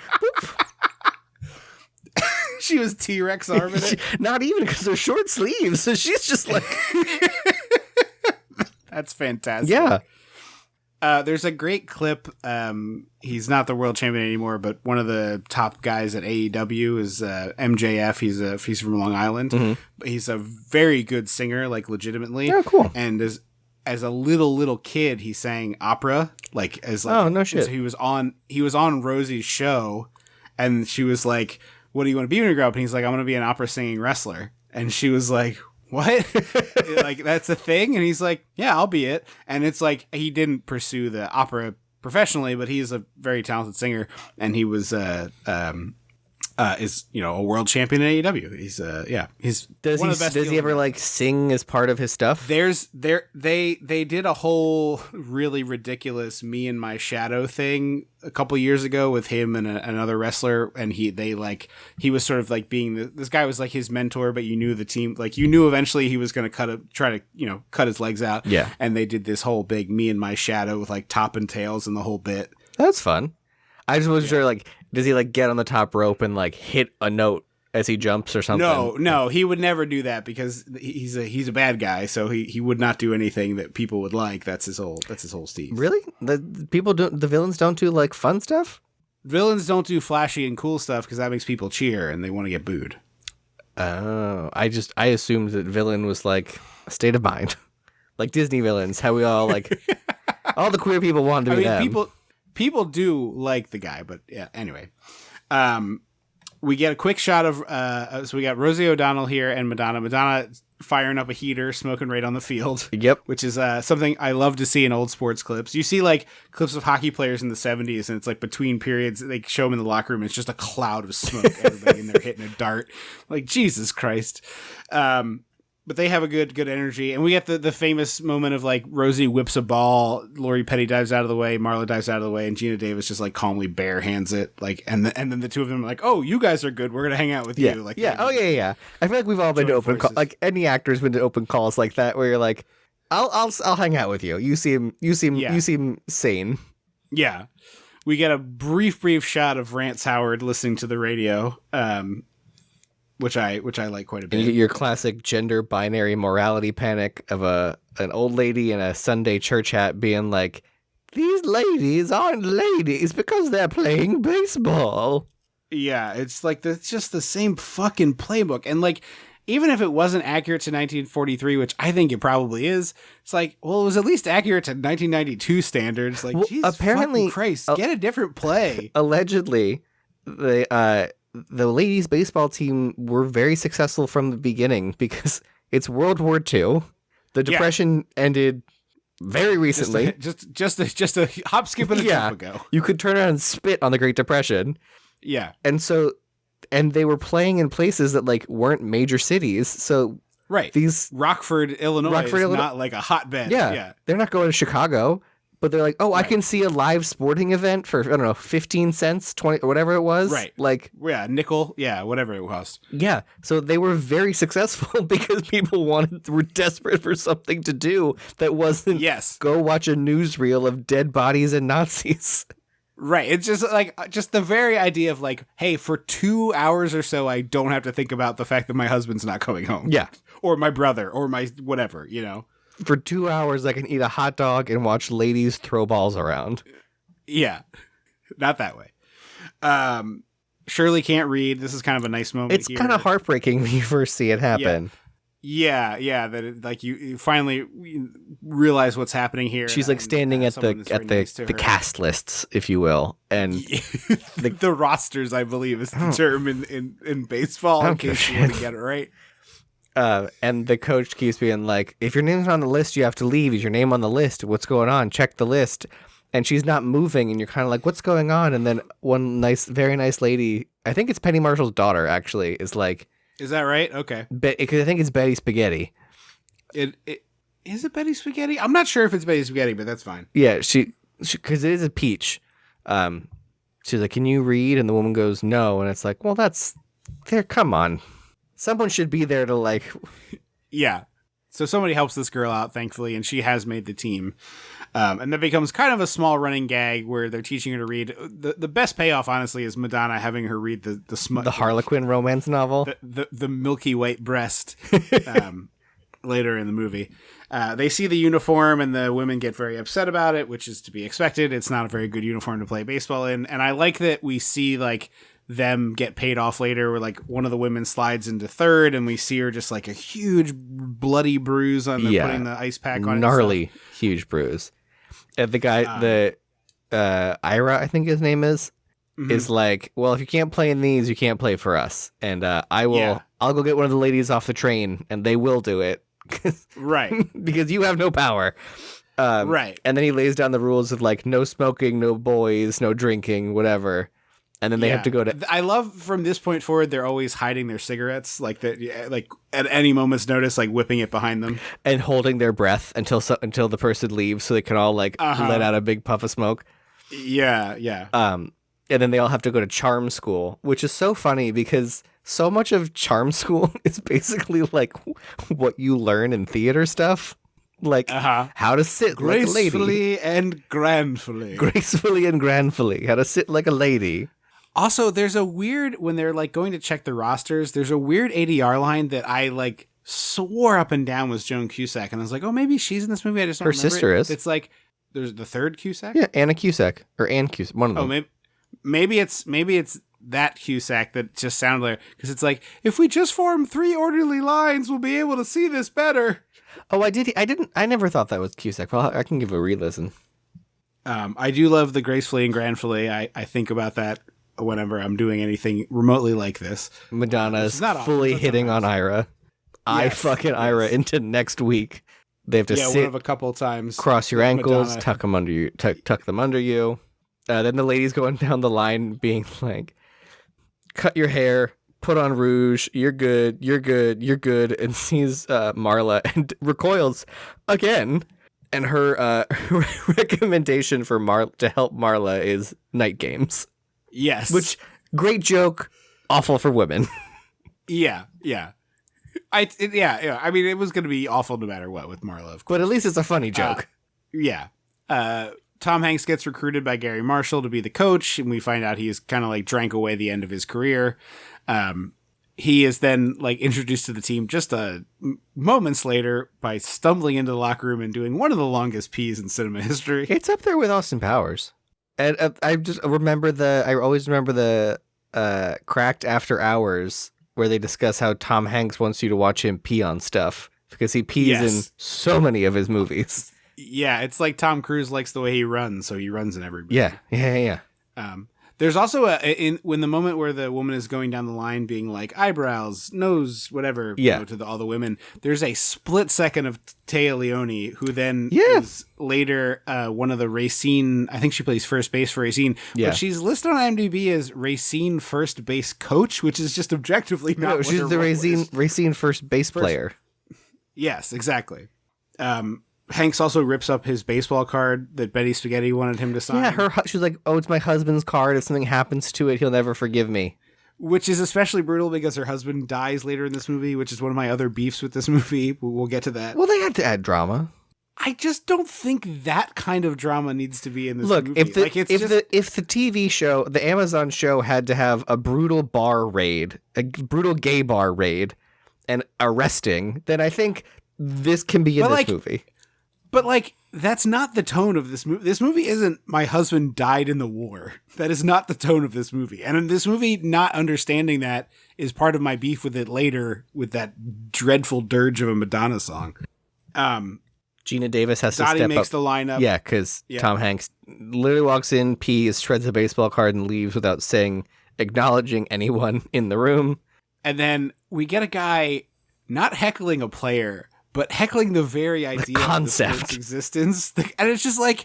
she was T-Rex arming it. Not even because they're short sleeves. So she's just like, that's fantastic. Yeah. There's a great clip. He's not the world champion anymore, but one of the top guys at AEW is MJF. He's from Long Island. Mm-hmm. He's a very good singer, like legitimately. Oh, cool. And as a little kid, he sang opera. Like as like, oh no shit. So he was on Rosie's show, and she was like, "What do you want to be when you grow up?" And he's like, "I want to be an opera singing wrestler." And she was like, what? Like, that's a thing? And he's like, yeah, I'll be it. And it's like, he didn't pursue the opera professionally, but he's a very talented singer. And he was, is, you know, a world champion in AEW. He's, he's one of the best. Does he ever like sing as part of his stuff? They did a whole really ridiculous Me and My Shadow thing a couple years ago with him and another wrestler, and he was sort of like being this guy was like his mentor, but you knew the team, like you knew eventually he was going to try to cut his legs out. Yeah, and they did this whole big Me and My Shadow with like top and tails and the whole bit. That's fun. I just wasn't sure, like, does he like get on the top rope and like hit a note as he jumps or something? No, he would never do that because he's a bad guy, so he would not do anything that people would like. That's his whole Steve. Really? The villains don't do like fun stuff? Villains don't do flashy and cool stuff because that makes people cheer and they want to get booed. Oh, I assumed that villain was like a state of mind. Like Disney villains, how we all like all the queer people want to be them. People do like the guy, but yeah, anyway. We get a quick shot of, so we got Rosie O'Donnell here and Madonna. Madonna firing up a heater, smoking right on the field. Yep. Which is something I love to see in old sports clips. You see like clips of hockey players in the 70s, and it's like between periods, they show them in the locker room, and it's just a cloud of smoke. Everybody in there hitting a dart. Like, Jesus Christ. But they have a good energy, and we get the famous moment of like Rosie whips a ball, Lori Petty dives out of the way, Marla dives out of the way, and Geena Davis just like calmly bare hands it, like, and then the two of them are like, oh, you guys are good, we're gonna hang out with you, like, yeah. I feel like we've all been to open calls, like any actor's been to open calls like that, where you're like, I'll hang out with you. You seem sane. Yeah, we get a brief shot of Rance Howard listening to the radio. Which I like quite a bit. And you get your classic gender binary morality panic of an old lady in a Sunday church hat being like, these ladies aren't ladies because they're playing baseball. Yeah, it's like it's just the same fucking playbook. And like, even if it wasn't accurate to 1943, which I think it probably is, it's like, well, it was at least accurate to 1992 standards. Like, Jesus apparently, Christ, get a different play. Allegedly, the ladies' baseball team were very successful from the beginning because it's World War II. The Depression ended very recently. Just a hop, skip, and a jump ago. You could turn around and spit on the Great Depression. Yeah. And they were playing in places that like weren't major cities. So these Rockford, Illinois is not like a hotbed. Yeah. They're not going to Chicago. But they're like, I can see a live sporting event for, I don't know, 15 cents, 20, or whatever it was. Right. Like, nickel. Yeah, whatever it was. Yeah. So they were very successful because people were desperate for something to do that wasn't go watch a newsreel of dead bodies and Nazis. Right. It's just like, just the very idea of like, hey, for 2 hours or so, I don't have to think about the fact that my husband's not coming home. Yeah. Or my brother or my whatever, you know. For 2 hours, I can eat a hot dog and watch ladies throw balls around. Yeah, not that way. Shirley can't read. This is kind of a nice moment. It's kind of heartbreaking when you first see it happen. Yeah. That it, like you finally realize what's happening here. She's like standing at the cast lists, if you will, and the rosters, I believe, is the term in baseball. In case you want to get it right. And the coach keeps being like, if your name's on the list, you have to leave. Is your name on the list? What's going on? Check the list. And she's not moving, and you're kind of like, what's going on? And then one very nice lady, I think it's Penny Marshall's daughter, actually, is like... Is that right? Okay. Because I think it's Betty Spaghetti. Is it Betty Spaghetti? I'm not sure if it's Betty Spaghetti, but that's fine. Yeah, she because it is a peach. She's like, can you read? And the woman goes, no. And it's like, well, that's... Come on. Someone should be there to like... Yeah. So somebody helps this girl out, thankfully, and she has made the team. And that becomes kind of a small running gag where they're teaching her to read. The best payoff, honestly, is Madonna having her read the Harlequin romance novel. The Milky White Breast later in the movie. They see the uniform and the women get very upset about it, which is to be expected. It's not a very good uniform to play baseball in. And I like that we see like them get paid off later where like one of the women slides into third and we see her just like a huge bloody bruise on putting the ice pack on. Gnarly, huge bruise. And the guy, Ira, I think his name is like, well, if you can't play in these, you can't play for us. And I'll go get one of the ladies off the train and they will do it. Right. Because you have no power. Right. And then he lays down the rules of like no smoking, no boys, no drinking, whatever. And then they have to go to... I love from this point forward, they're always hiding their cigarettes, like that, like at any moment's notice, like whipping it behind them. And holding their breath until the person leaves so they can all like let out a big puff of smoke. Yeah. And then they all have to go to charm school, which is so funny because so much of charm school is basically like what you learn in theater stuff. Like how to sit like a lady. Gracefully and grandfully. Gracefully and grandfully. How to sit like a lady. Also, there's a weird, when they're like going to check the rosters, there's a weird ADR line that I like swore up and down was Joan Cusack. And I was like, oh, maybe she's in this movie. I just don't remember. Her sister is. It's like, there's the third Cusack? Yeah, Anna Cusack. Or Ann Cusack. One of them. Oh, maybe it's that Cusack that just sounded like, because it's like, if we just form 3 orderly lines, we'll be able to see this better. Oh, I never thought that was Cusack. Well, I can give it a re-listen. I do love the gracefully and grandfully. I think about that whenever I'm doing anything remotely like this. Madonna's fully hitting on Ira. I fucking Ira into next week. They have to sit one of a couple times. Cross your ankles, tuck them under you. Tuck them under you. Then the lady's going down the line being like, cut your hair, put on rouge. You're good. You're good. You're good. And sees Marla and recoils again. And her recommendation for to help Marla is night games. Yes. Which, great joke, awful for women. Yeah. I mean, it was going to be awful no matter what with Marla, of course. But at least it's a funny joke. Yeah. Tom Hanks gets recruited by Gary Marshall to be the coach, and we find out he's kind of like drank away the end of his career. He is then like introduced to the team just moments later by stumbling into the locker room and doing one of the longest pees in cinema history. It's up there with Austin Powers. And I always remember the Cracked After Hours, where they discuss how Tom Hanks wants you to watch him pee on stuff because he pees in so many of his movies. Yeah, it's like Tom Cruise likes the way he runs, so he runs in every movie. Yeah. There's also when the moment where the woman is going down the line being like eyebrows, nose, whatever, to all the women, there's a split second of Téa Leoni, who then is later one of the Racine, I think she plays first base for Racine, but she's listed on IMDb as Racine first base coach, which is just objectively not what she's the Racine first base player. Yes, exactly. Hanks also rips up his baseball card that Betty Spaghetti wanted him to sign. Yeah, she's like, oh, it's my husband's card. If something happens to it, he'll never forgive me. Which is especially brutal because her husband dies later in this movie, which is one of my other beefs with this movie. We'll get to that. Well, they had to add drama. I just don't think that kind of drama needs to be in this movie. Look, if the TV show, the Amazon show, had to have a brutal bar raid, a brutal gay bar raid, and arresting, then I think this can be in this movie. But, like, that's not the tone of this movie. This movie isn't my husband died in the war. That is not the tone of this movie. And in this movie, not understanding that is part of my beef with it later with that dreadful dirge of a Madonna song. Geena Davis has Dottie to step makes up. the lineup. Yeah, because Tom Hanks literally walks in, pees, shreds a baseball card, and leaves without acknowledging anyone in the room. And then we get a guy not heckling a player, but heckling the very idea of the sport's existence. And it's just like,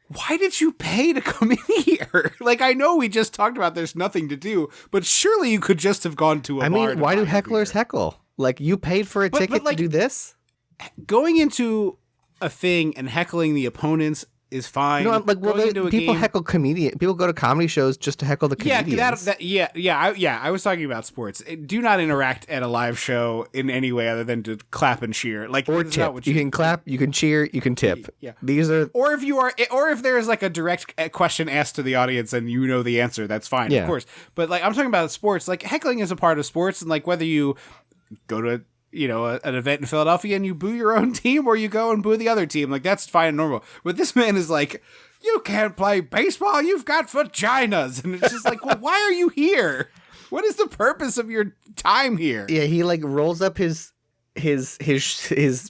why did you pay to come in here? Like, I know we just talked about there's nothing to do, but surely you could just have gone to a bar. I mean, why do hecklers heckle? Like, you paid for a ticket to do this? Going into a thing and heckling the opponents is fine. No, like, well, people heckle comedians. People go to comedy shows just to heckle the comedians. I was talking about sports. Do not interact at a live show in any way other than to clap and cheer. Like, or tip. You can clap, you can cheer, you can tip. Yeah. These are. Or if there is like a direct question asked to the audience and you know the answer, that's fine, of course. But like, I'm talking about sports. Like, heckling is a part of sports, and like whether you go to an event in Philadelphia and you boo your own team or you go and boo the other team, like, that's fine and normal. But this man is like, you can't play baseball, you've got vaginas. And it's just like, well, why are you here? What is the purpose of your time here? Yeah, he like rolls up his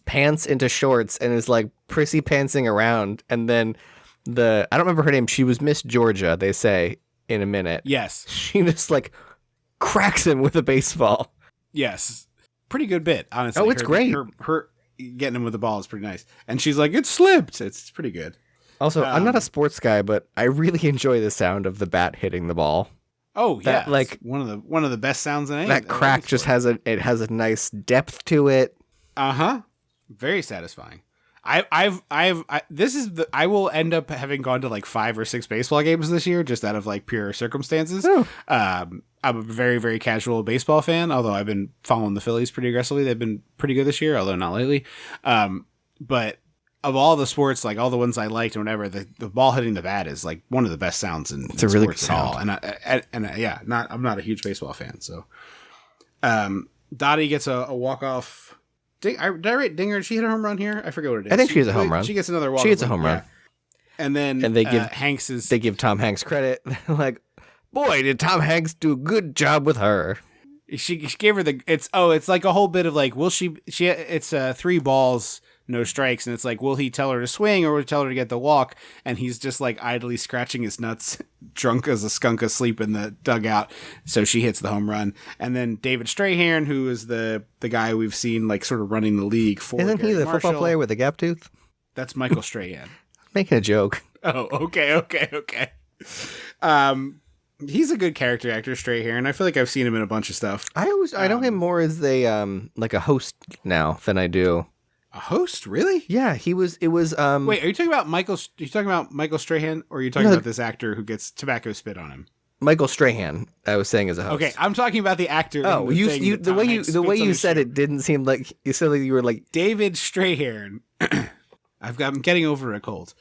pants into shorts and is like prissy pantsing around. And then I don't remember her name, she was Miss Georgia, they say in a minute. Yes. She just like cracks him with a baseball. Yes. Pretty good bit, honestly. Oh, it's great. Her getting him with the ball is pretty nice. And she's like, it slipped. It's pretty good. Also, I'm not a sports guy, but I really enjoy the sound of the bat hitting the ball. Oh, yeah. Like one of the best sounds in anything. That crack just has a nice depth to it. Uh-huh. Very satisfying. I will end up having gone to like 5 or 6 baseball games this year just out of like pure circumstances. Oh. I'm a very, very casual baseball fan, although I've been following the Phillies pretty aggressively. They've been pretty good this year, although not lately. But of all the sports, like all the ones I liked and whatever, the ball hitting the bat is like one of the best sounds in sports really good sound. at all. I'm not a huge baseball fan, so. Dottie gets a walk-off. Did I write dinger? Did she hit a home run here? I forget what it is. I think she has a home run. She gets another walk-off. She gets a home run. Yeah. And then they give Hanks they give Tom Hanks credit. Like, boy, did Tom Hanks do a good job with her. She gave her it's like a whole bit of like, will she it's 3 balls, no strikes, and it's like, will he tell her to swing or will he tell her to get the walk? And he's just like idly scratching his nuts, drunk as a skunk asleep in the dugout. So she hits the home run. And then David Strahan, who is the guy we've seen like sort of running the league for. Isn't he the football player with the gap tooth? That's Michael Strahan. Making a joke. Oh, okay. He's a good character actor, straight hair, and I feel like I've seen him in a bunch of stuff. I know him more as a like a host now than I do. A host, really? Yeah, it was. Wait, are you talking about Michael? Are you talking about Michael Strahan, or are you talking about this actor who gets tobacco spit on him? Michael Strahan, I was saying as a host. Okay, I'm talking about the actor. Oh, the way you said it didn't seem like you said like you were like David Strahan. I'm getting over a cold.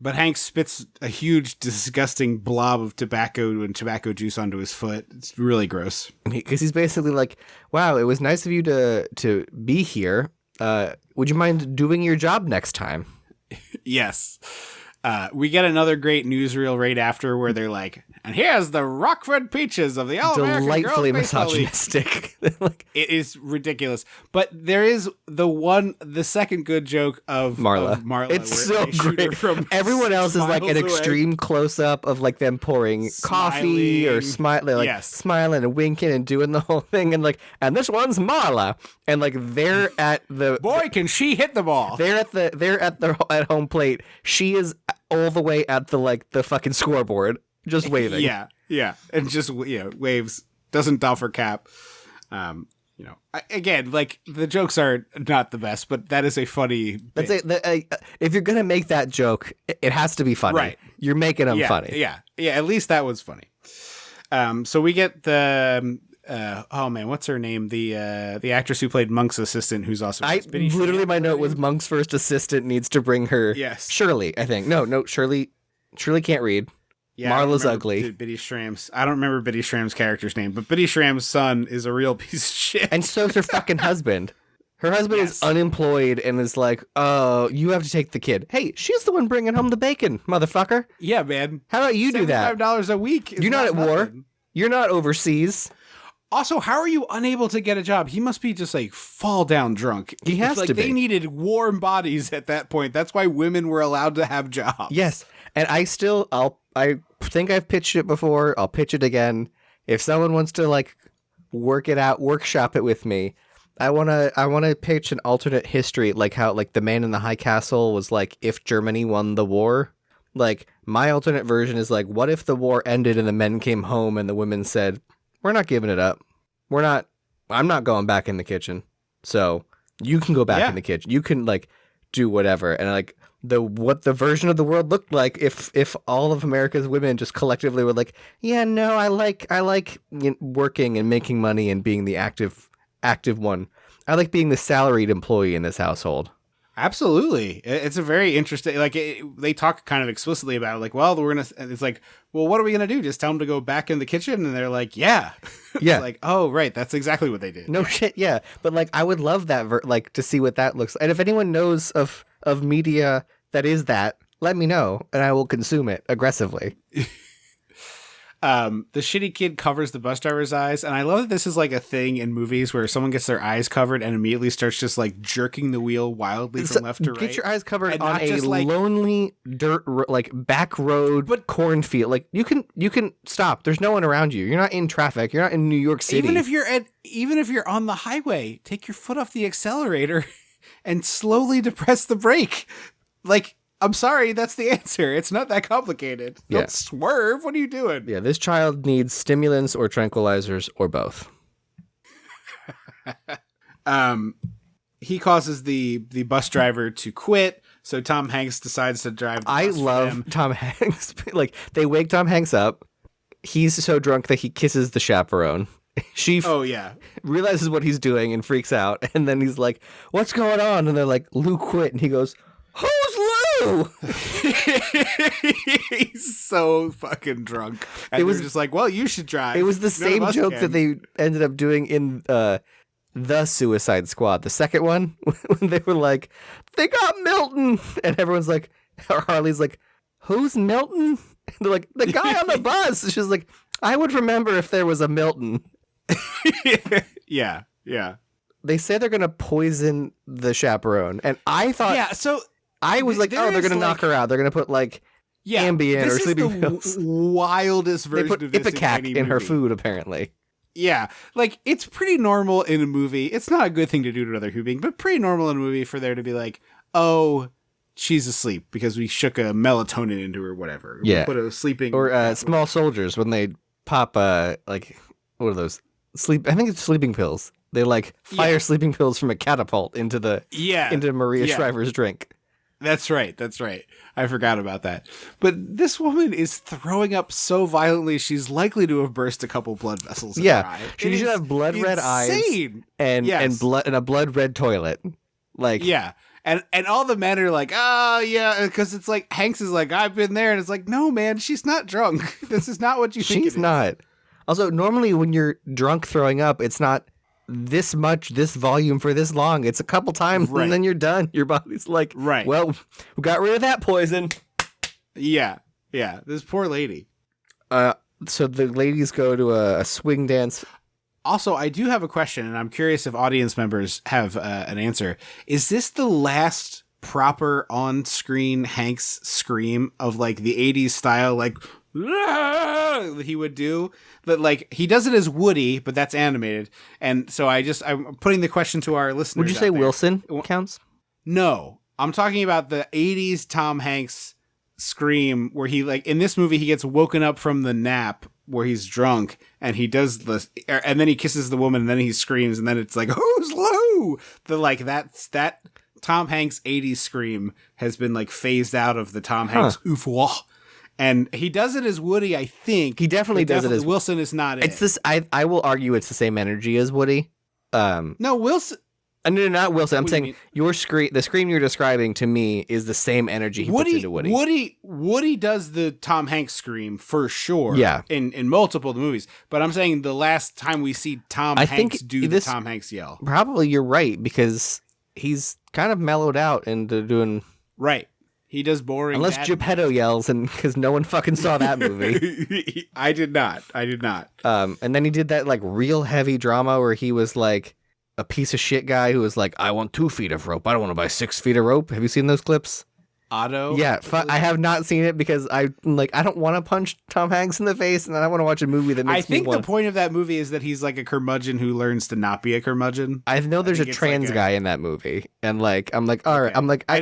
But Hank spits a huge, disgusting blob of tobacco and tobacco juice onto his foot. It's really gross. Because he's basically like, "Wow, it was nice of you to be here. Would you mind doing your job next time?" Yes. We get another great newsreel right after where they're like, and here's the Rockford Peaches of the All-American delightfully Girls Baseball League. misogynistic. It is ridiculous. But there is the second good joke of Marla. It's so great. Everyone else is like an extreme close-up of like them pouring coffee or smiling and winking and doing the whole thing. And like, and this one's Marla. And like they're at the... Boy, can she hit the ball. They're at home plate. She is all the way at the fucking scoreboard, just waving. Yeah, and just waves. Doesn't doff her cap. Again, like the jokes are not the best, but that is a funny. If you're gonna make that joke, it has to be funny. Right, you're making them funny. Yeah. At least that was funny. So we get the. Oh man, what's her name? The actress who played Monk's assistant, who's also my note was Monk's first assistant needs to bring her. Yes, Shirley. I think no. Shirley can't read. Yeah, Marla's ugly. Biddy Schramm's. I don't remember Biddy Schramm's character's name, but Biddy Schramm's son is a real piece of shit. And so's her fucking husband. Her husband is unemployed and is like, "Oh, you have to take the kid." Hey, she's the one bringing home the bacon, motherfucker. Yeah, man. How about you do that? $75 a week. You're not at war. You're not overseas. Also, how are you unable to get a job? He must be just like fall down drunk. He has to be. They needed warm bodies at that point. That's why women were allowed to have jobs. Yes. And I think I've pitched it before. I'll pitch it again. If someone wants to like work it out, workshop it with me, I want to pitch an alternate history, like how like the Man in the High Castle was like if Germany won the war. Like my alternate version is like, what if the war ended and the men came home and the women said, "We're not giving it up. I'm not going back in the kitchen. So you can go back in the kitchen. You can like do whatever." And like what the version of the world looked like if all of America's women just collectively were like, "Yeah, no, I like working and making money and being the active one. I like being the salaried employee in this household." Absolutely. It's a very interesting, like they talk kind of explicitly about it, like, well, it's like, well, what are we going to do? Just tell them to go back in the kitchen? And they're like, yeah. Yeah. Like, oh, right. That's exactly what they did. No shit. Yeah. But like, I would love that, to see what that looks like. And if anyone knows of media that is that, let me know and I will consume it aggressively. The shitty kid covers the bus driver's eyes, and I love that this is like a thing in movies where someone gets their eyes covered and immediately starts just like jerking the wheel wildly from left to right. Get your eyes covered on a lonely dirt back road cornfield. Like you can stop. There's no one around you. You're not in traffic. You're not in New York City. Even if you're on the highway, take your foot off the accelerator and slowly depress the brake. Like, I'm sorry, that's the answer. It's not that complicated. Don't swerve. What are you doing? Yeah, this child needs stimulants or tranquilizers or both. He causes the bus driver to quit, so Tom Hanks decides to drive the bus. I love Tom Hanks. Like, they wake Tom Hanks up. He's so drunk that he kisses the chaperone. She realizes what he's doing and freaks out. And then he's like, "What's going on?" And they're like, "Lou quit." And he goes, "Who's Lou?" He's so fucking drunk. And it was just like, well, you should drive. It was the same joke that they ended up doing in the Suicide Squad, the second one, when they were like, "They got Milton," and everyone's like, or Harley's like, "Who's Milton?" And they're like, "The guy on the bus." She's like, "I would remember if there was a Milton." Yeah. They say they're gonna poison the chaperone, and I thought, so. I was like, oh, they're going to knock her out. They're going to put like Ambien or sleeping pills. Wildest version of this Ipecac in her food, apparently. Yeah. Like, it's pretty normal in a movie. It's not a good thing to do to another human being, but pretty normal in a movie for there to be like, oh, she's asleep because we shook a melatonin into her, whatever. Yeah. We put a sleeping or small soldiers when they pop like what are those I think it's sleeping pills. They like fire sleeping pills from a catapult into Maria Shriver's drink. That's right. I forgot about that. But this woman is throwing up so violently, she's likely to have burst a couple blood vessels in her eye. She should have blood red eyes and blood and a blood red toilet. Like And all the men are like, oh yeah, because it's like Hanks is like, I've been there, and it's like, no man, she's not drunk. This is not what you think. She's not. Also, normally when you're drunk throwing up, it's not this volume for this long. It's a couple times and then you're done. Your body's like, well, we got rid of that poison. Yeah. This poor lady. So the ladies go to a swing dance. Also, I do have a question, and I'm curious if audience members have an answer. Is this the last proper on-screen Hanks scream of like the 80s style, like that he would do? That like he does it as Woody, but that's animated. And so I'm putting the question to our listeners. Would you say Wilson counts? No, I'm talking about the 80s Tom Hanks scream where he like in this movie he gets woken up from the nap where he's drunk and he does this, and then he kisses the woman and then he screams and then it's like, who's Lou? That Tom Hanks 80s scream has been like phased out of the Tom Hanks ouf-wah. And he does it as Woody, I think. He definitely does it as Wilson is not it's this I will argue it's the same energy as Woody. No, Wilson. No, not Wilson. I'm saying the scream you're describing to me is the same energy he puts into Woody. Woody does the Tom Hanks scream for sure. Yeah. In multiple movies. But I'm saying the last time we see Tom Hanks do the Tom Hanks yell. Probably you're right, because he's kind of mellowed out into doing right. He does boring. Unless Geppetto yells, and because no one fucking saw that movie. I did not. And then he did that like real heavy drama where he was like a piece of shit guy who was like, I want 2 feet of rope. I don't want to buy 6 feet of rope. Have you seen those clips? Otto? Yeah, I have not seen it because I don't want to punch Tom Hanks in the face, and I don't want to watch a movie that makes me I think the point of that movie is that he's like a curmudgeon who learns to not be a curmudgeon. I know there's a trans guy in that movie, and like I'm like, all right, I'm like, I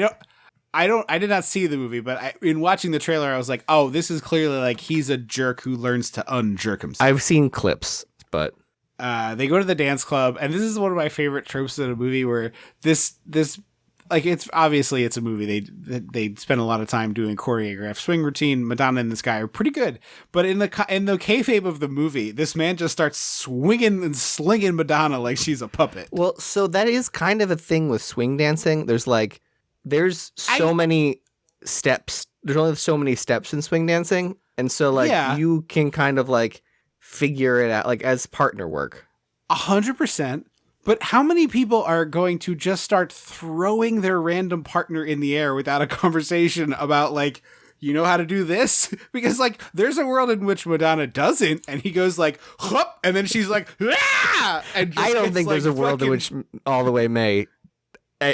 did not see the movie, but in watching the trailer, I was like, oh, this is clearly like he's a jerk who learns to unjerk himself. I've seen clips, but they go to the dance club, and this is one of my favorite tropes in a movie where this like it's obviously it's a movie. They spend a lot of time doing choreographed swing routine. Madonna and this guy are pretty good, but in the kayfabe of the movie, this man just starts swinging and slinging Madonna like she's a puppet. Well, so that is kind of a thing with swing dancing. There's so many steps. There's only so many steps in swing dancing. And so like you can kind of like figure it out like as partner work. 100%. But how many people are going to just start throwing their random partner in the air without a conversation about like, you know how to do this? Because like there's a world in which Madonna doesn't, and he goes like, hup, and then she's like, ah! And just I don't think there's a world in which All the Way May,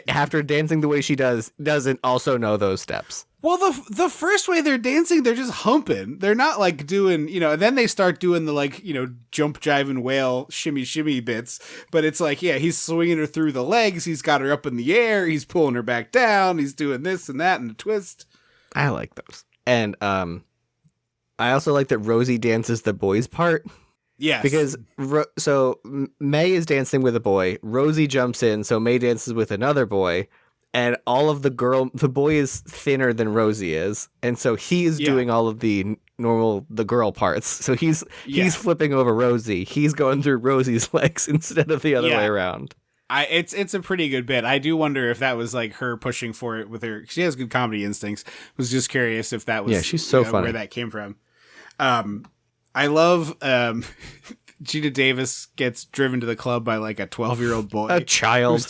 after dancing the way she doesn't also know those steps. Well, the first way they're dancing, they're just humping. They're not like doing, and then they start doing the like, jump, jive, and wail, shimmy, shimmy bits. But it's like, yeah, he's swinging her through the legs. He's got her up in the air. He's pulling her back down. He's doing this and that and a twist. I like those. And I also like that Rosie dances the boys part. Yes. Because so May is dancing with a boy. Rosie jumps in, so May dances with another boy. And all of the boy is thinner than Rosie is. And so he's doing all of the girl parts. So he's flipping over Rosie. He's going through Rosie's legs instead of the other way around. It's a pretty good bit. I do wonder if that was like her pushing for it with her. She has good comedy instincts. Was just curious if that was she's so funny. Where that came from. I love Geena Davis gets driven to the club by like a 12-year-old boy. A child.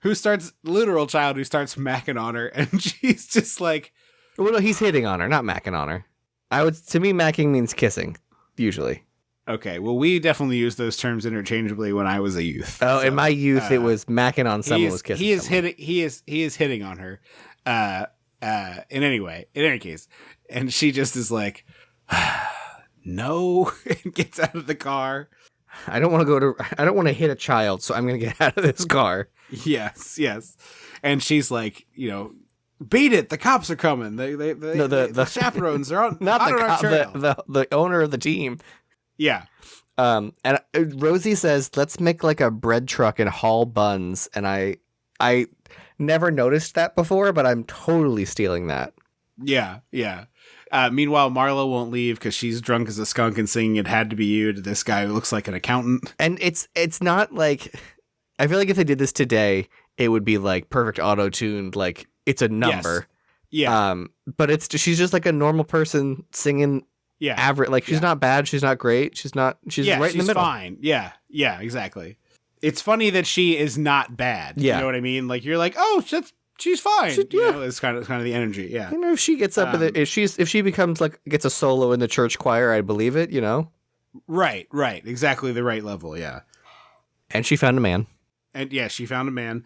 Who starts literal child who starts macking on her, and she's just like, well, no, he's hitting on her, not macking on her. To me, macking means kissing, usually. Okay, well, we definitely used those terms interchangeably when I was a youth. Oh, so, in my youth, it was macking on someone was kissing. He is hitting on her. In any case, and she just is like, no, and gets out of the car. I don't want to hit a child, so I'm going to get out of this car. Yes. And she's like, Beat it! The cops are coming. The chaperones are on. Not on our trail. the owner of the team. Yeah. And Rosie says, "Let's make like a bread truck and haul buns." And I never noticed that before, but I'm totally stealing that. Yeah. Meanwhile, Marla won't leave because she's drunk as a skunk and singing "It Had to Be You" to this guy who looks like an accountant. And it's not like, I feel like if they did this today, it would be like perfect auto-tuned, like it's a number. Yes. Yeah. But she's just like a normal person singing. Yeah. Average. Like she's not bad. She's not great. She's right in the middle. She's fine. Yeah. Yeah. Exactly. It's funny that she is not bad. Yeah. You know what I mean? Like you're like, oh, she's fine. You know, it's kind of the energy. Yeah. You know, if she gets up with it, if she becomes like gets a solo in the church choir, I believe it. You know. Right. Exactly the right level. Yeah. And she found a man. And yeah, she found a man.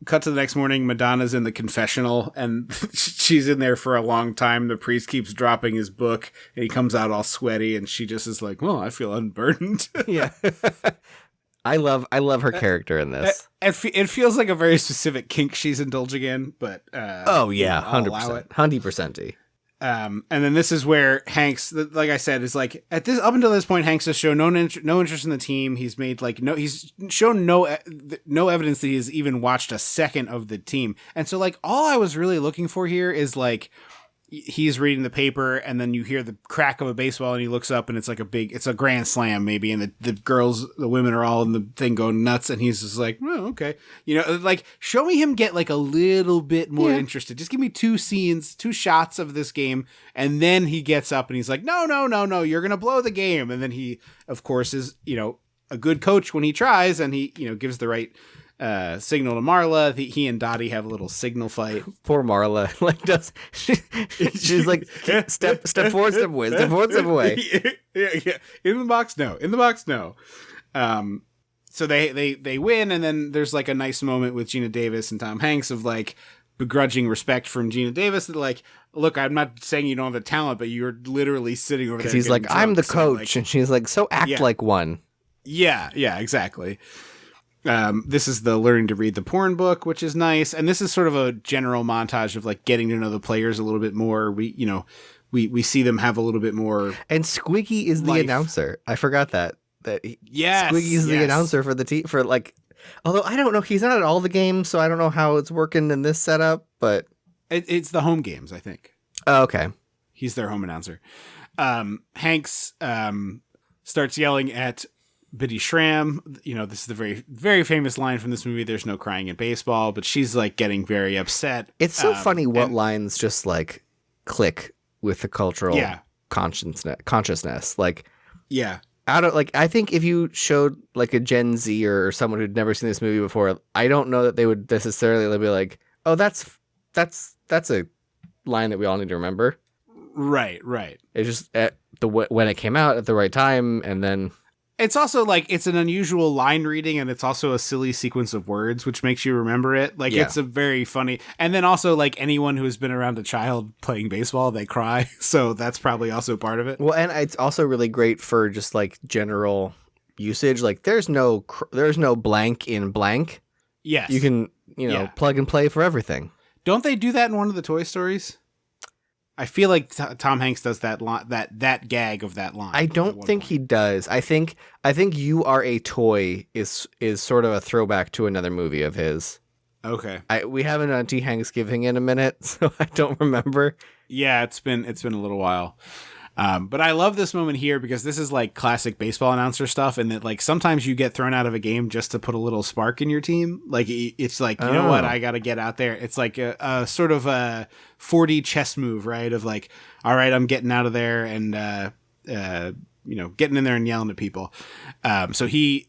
Cut to the next morning, Madonna's in the confessional, and she's in there for a long time. The priest keeps dropping his book, and he comes out all sweaty, and she just is like, well, I feel unburdened. Yeah. I love her character in this. It feels like a very specific kink she's indulging in, but... oh, yeah, 100%. 100%. And then this is where Hanks, like I said, is like up until this point, Hanks has shown no interest in the team. He's made he's shown no evidence that he's even watched a second of the team. And so like all I was really looking for here is like he's reading the paper and then you hear the crack of a baseball and he looks up and it's like it's a grand slam maybe. And the women are all in the thing going nuts. And he's just like, oh, okay. You know, like show me him get like a little bit more interested. Just give me 2 shots of this game. And then he gets up and he's like, no, you're going to blow the game. And then he, of course, is, you know, a good coach when he tries and he, you know, gives the right signal to Marla. He and Dottie have a little signal fight. Poor Marla, she's like step forward, step away. Yeah. In the box, no. So they win, and then there's like a nice moment with Geena Davis and Tom Hanks of like begrudging respect from Geena Davis. That like, look, I'm not saying you don't have the talent, but you're literally sitting over there. He's like, I'm the coach, and she's like, so act like one. Yeah, exactly. This is the learning to read the porn book, which is nice. And this is sort of a general montage of like getting to know the players a little bit more. We see them have a little bit more. And Squiggy is the announcer. I forgot that. Yes, Squiggy is the announcer for the team for like, although I don't know, he's not at all the games. So I don't know how it's working in this setup, but it's the home games, I think. Oh, okay. He's their home announcer. Hanks, starts yelling at Biddy Schramm. You know, this is the very, very famous line from this movie. There's no crying in baseball, but she's like getting very upset. It's so funny what lines just like click with the cultural consciousness. Like, yeah, I think if you showed like a Gen Z or someone who'd never seen this movie before, I don't know that they would necessarily be like, oh, that's a line that we all need to remember. Right. It's just when it came out at the right time, and then. It's also like it's an unusual line reading, and it's also a silly sequence of words, which makes you remember it. Like it's a very funny, and then also like anyone who has been around a child playing baseball, they cry, so that's probably also part of it. Well, and it's also really great for just like general usage. Like there's no blank in blank. Yes, you can plug and play for everything. Don't they do that in one of the Toy Stories? I feel like Tom Hanks does that that gag of that line. I don't think he does. I think "You Are a Toy" is sort of a throwback to another movie of his. Okay. We haven't done T. Hanksgiving in a minute, so I don't remember. Yeah, it's been a little while. But I love this moment here because this is like classic baseball announcer stuff, and that like sometimes you get thrown out of a game just to put a little spark in your team. Like it's like, you know what, I got to get out there. It's like a sort of a 4D chess move, right? Of like, all right, I'm getting out of there and getting in there and yelling at people. So the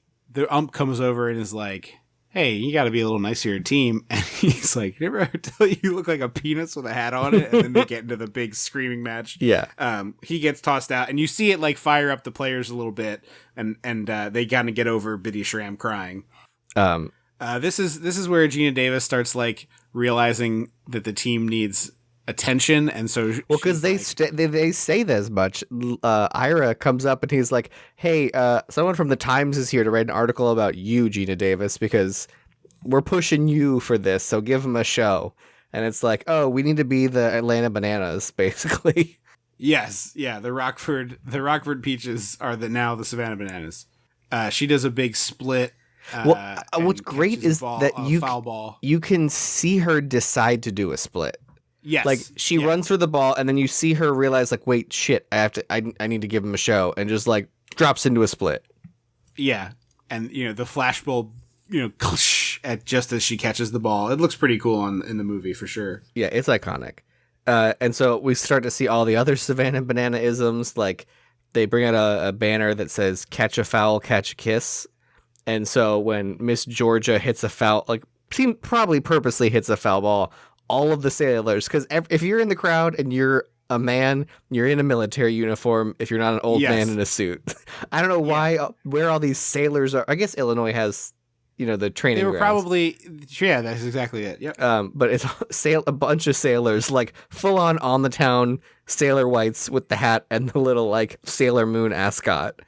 ump comes over and is like, hey, you got to be a little nicer to your team. And he's like, never ever tell you look like a penis with a hat on it? And then they get into the big screaming match. Yeah. He gets tossed out, and you see it like fire up the players a little bit, and they kind of get over Biddy Schramm crying. This is where Geena Davis starts like realizing that the team needs attention, and so because they say this much. Ira comes up and he's like, hey, someone from the Times is here to write an article about you, Geena Davis, because we're pushing you for this, so give them a show. And it's like, oh, we need to be the Atlanta Bananas, basically. Yes, yeah. The Rockford Peaches are now the Savannah Bananas. She does a big split. What's great is that foul ball. You can see her decide to do a split. Yes, like she runs for the ball, and then you see her realize, like, wait, shit, I need to give him a show, and just like drops into a split. Yeah, and the flashbulb, just as she catches the ball. It looks pretty cool in the movie for sure. Yeah, it's iconic. And so we start to see all the other Savannah Banana isms. Like they bring out a banner that says "Catch a foul, catch a kiss." And so when Miss Georgia hits a foul, like probably purposely hits a foul ball, all of the sailors, because if you're in the crowd and you're a man, you're in a military uniform. If you're not an old man in a suit, I don't know where all these sailors are. I guess Illinois has, the training. They were grounds. Probably, yeah, that's exactly it. Yep. But it's a bunch of sailors, like full on the town sailor whites with the hat and the little like Sailor Moon ascot,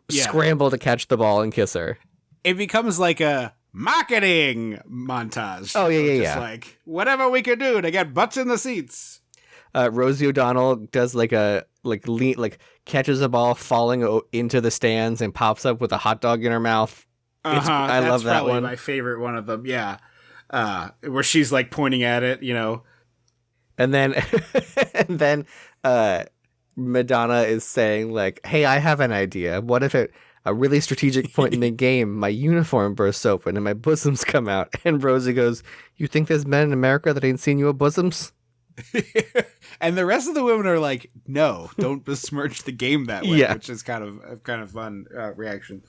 scramble to catch the ball and kiss her. It becomes like a marketing montage. Oh yeah. Just like whatever we could do to get butts in the seats. Rosie O'Donnell does catches a ball falling into the stands and pops up with a hot dog in her mouth. I love that probably one. My favorite one of them. Yeah, where she's like pointing at it, and then Madonna is saying like, "Hey, I have an idea. What if at a really strategic point in the game, my uniform bursts open and my bosoms come out?" And Rosie goes, "You think there's men in America that ain't seen your bosoms?" And the rest of the women are like, "No, don't besmirch the game that way," which is kind of fun reaction.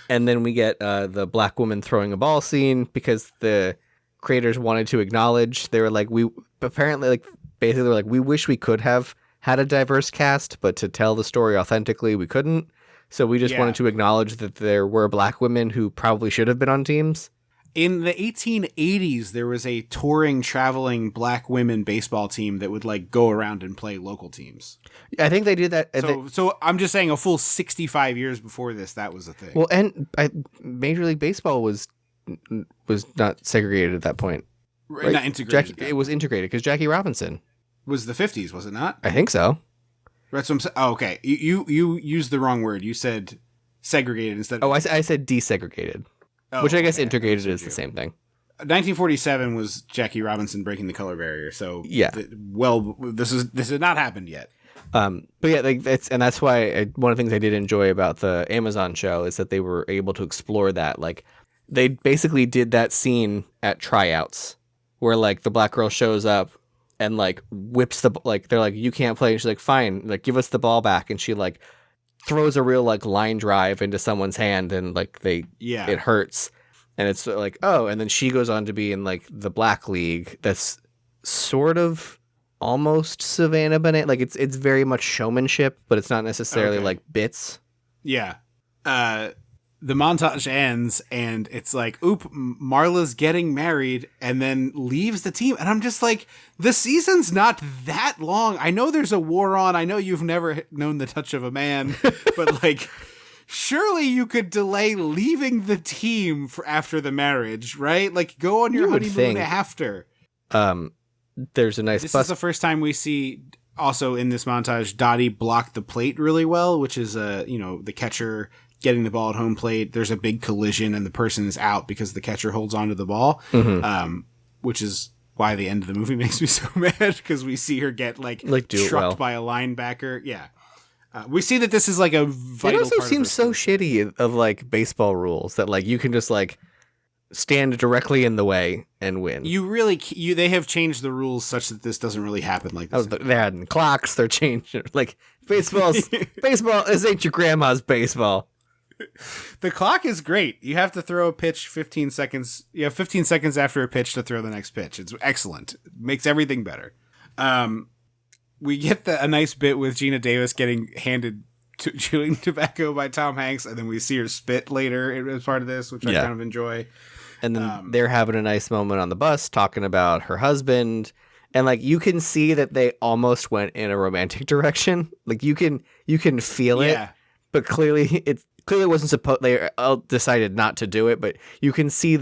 And then we get the black woman throwing a ball scene because the creators wanted to acknowledge. They were like, we wish we could have had a diverse cast, but to tell the story authentically, we couldn't. So we just wanted to acknowledge that there were black women who probably should have been on teams. In the 1880s, there was a touring, traveling black women baseball team that would like go around and play local teams. I think they did that. So I'm just saying, a full 65 years before this, that was a thing. Well, and Major League Baseball was not segregated at that point. Right? Not integrated. It was integrated because Jackie Robinson was the 50s, was it not? I think so. That's what I'm saying. Oh, okay. You used the wrong word. You said segregated instead. I said desegregated. Which I guess integrated is the same thing. 1947 was Jackie Robinson breaking the color barrier. So this had not happened yet. But yeah, that's why one of the things I did enjoy about the Amazon show is that they were able to explore that. Like they basically did that scene at tryouts where like the black girl shows up and like whips they're like, you can't play. And she's like, fine, like give us the ball back. And she like throws a real like line drive into someone's hand and like it hurts. And it's like, oh, and then she goes on to be in like the Black League. That's sort of almost Savannah Banana. Like it's very much showmanship, but it's not necessarily like bits. Yeah. The montage ends and it's like, oop, Marla's getting married, and then leaves the team. And I'm just like, the season's not that long. I know there's a war on. I know you've never known the touch of a man, but like, surely you could delay leaving the team for after the marriage, right? Like, go on your honeymoon after. There's a nice This is the first time we see, also in this montage, Dottie block the plate really well, which is, the catcher getting the ball at home plate. There's a big collision and the person is out because the catcher holds onto the ball, which is why the end of the movie makes me so mad, because we see her get trucked by a linebacker. Yeah. We see that this is like a vital. It also seems so shitty of like baseball rules that like you can just like stand directly in the way and win. They have changed the rules such that this doesn't really happen like this. They're adding clocks. They're changing like baseball. This ain't your grandma's baseball. The clock is great. You have to throw a pitch 15 seconds. You have 15 seconds after a pitch to throw the next pitch. It's excellent. It makes everything better. We get a nice bit with Geena Davis getting handed chewing tobacco by Tom Hanks, and then we see her spit later as part of this, which I kind of enjoy. And then they're having a nice moment on the bus talking about her husband. And like you can see that they almost went in a romantic direction. Like you can feel it, but clearly it wasn't supposed. They all decided not to do it, but you can feel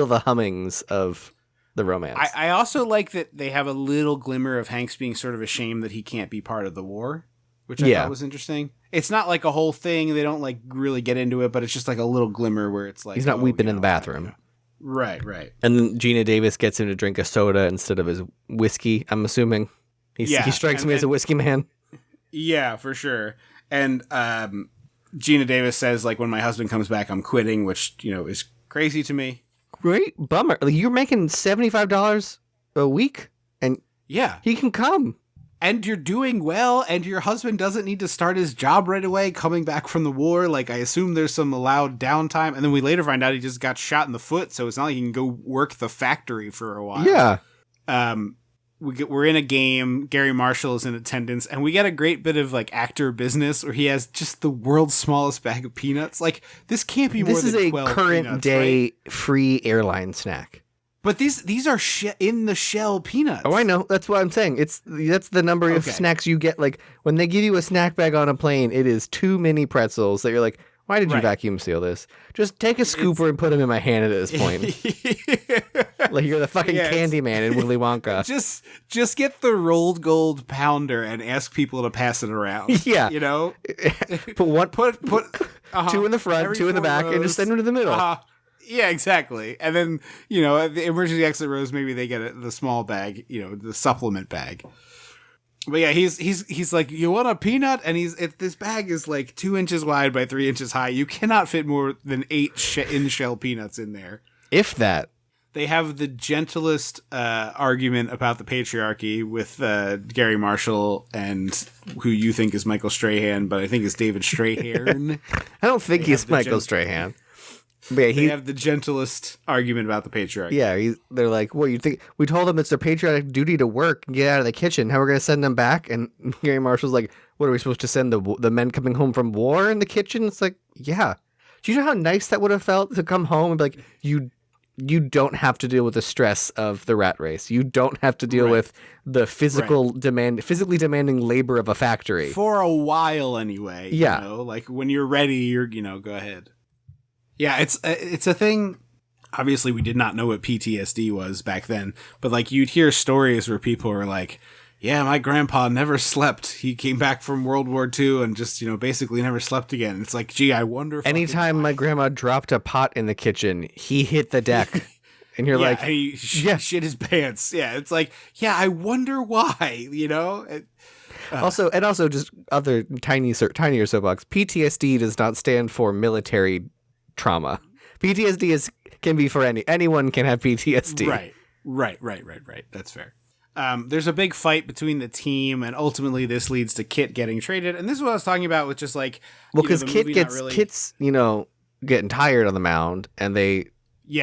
the hummings of the romance. I also like that they have a little glimmer of Hanks being sort of ashamed that he can't be part of the war, which I thought was interesting. It's not like a whole thing. They don't like really get into it, but it's just like a little glimmer where it's like he's not weeping in the bathroom. Right, right. And then Geena Davis gets him to drink a soda instead of his whiskey, I'm assuming. He strikes me as a whiskey man. Yeah, for sure. And Geena Davis says, like, when my husband comes back, I'm quitting, which, is crazy to me. Great bummer. Like, you're making $75 a week, and he can come. And you're doing well, and your husband doesn't need to start his job right away coming back from the war. Like, I assume there's some allowed downtime. And then we later find out he just got shot in the foot, so it's not like he can go work the factory for a while. Yeah. We're in a game. Gary Marshall is in attendance, and we get a great bit of, like, actor business where he has just the world's smallest bag of peanuts. Like, this can't be more than 12 peanuts, This is a current day free airline snack. But these are in the shell peanuts. Oh, I know. That's what I'm saying. That's the number of snacks you get. Like, when they give you a snack bag on a plane, it is too many pretzels that you're like, why did you vacuum seal this? Just take a scooper and put them in my hand at this point. Like you're the fucking Candyman in Willy Wonka. Just get the rolled gold pounder and ask people to pass it around. Yeah. Put two in the front, two in the back, and just send them to the middle. Yeah, exactly. And then, the emergency exit rows, maybe they get the small bag, the supplement bag. But yeah, he's like, you want a peanut? And this bag is like 2 inches wide by 3 inches high. You cannot fit more than 8 in-shell peanuts in there. If that. They have the gentlest argument about the patriarchy with Gary Marshall and who you think is Michael Strahan, but I think is David Strahan. I don't think he's Michael Strahan. But they have the gentlest argument about the patriarchy. Yeah, they're like, "What you think? We told them it's their patriotic duty to work and get out of the kitchen. How we're going to send them back?" And Gary Marshall's like, "What are we supposed to send the men coming home from war in the kitchen?" It's like, yeah. Do you know how nice that would have felt to come home and be like, you don't have to deal with the stress of the rat race. You don't have to deal with the physically demanding labor of a factory for a while, anyway. Yeah, like when you're ready, you're go ahead. Yeah, it's a thing. Obviously, we did not know what PTSD was back then, but like you'd hear stories where people were like, "Yeah, my grandpa never slept. He came back from World War II and just basically never slept again." It's like, gee, I wonder. Anytime my grandma dropped a pot in the kitchen, he hit the deck, and you're like, he shit his pants. Yeah, it's like, yeah, I wonder why. Also, just other tinier soapbox. PTSD does not stand for military trauma. PTSD can be for anyone can have PTSD. Right. That's fair. There's a big fight between the team, and ultimately this leads to Kit getting traded. And this is what I was talking about with just like, because Kit's getting tired on the mound, and they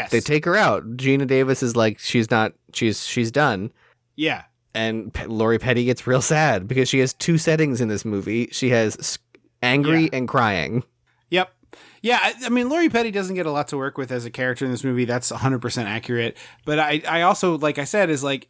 take her out. Geena Davis is like, she's done. Yeah. And Lori Petty gets real sad because she has two settings in this movie. She has angry and crying. Yep. Yeah, I mean, Lori Petty doesn't get a lot to work with as a character in this movie. That's 100% accurate. But I also, like I said, is like,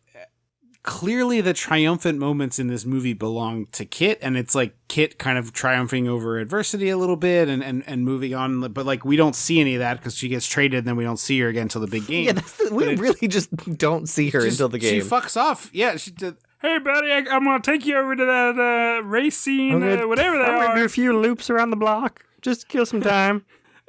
clearly the triumphant moments in this movie belong to Kit, and it's like Kit kind of triumphing over adversity a little bit and moving on. But like, we don't see any of that because she gets traded, and then we don't see her again until the big game. Yeah, we really just don't see her until the game. She fucks off. Yeah, she did. Hey, buddy, I'm going to take you over to that race scene, whatever they are. I'm going to do a few loops around the block. Just kill some time.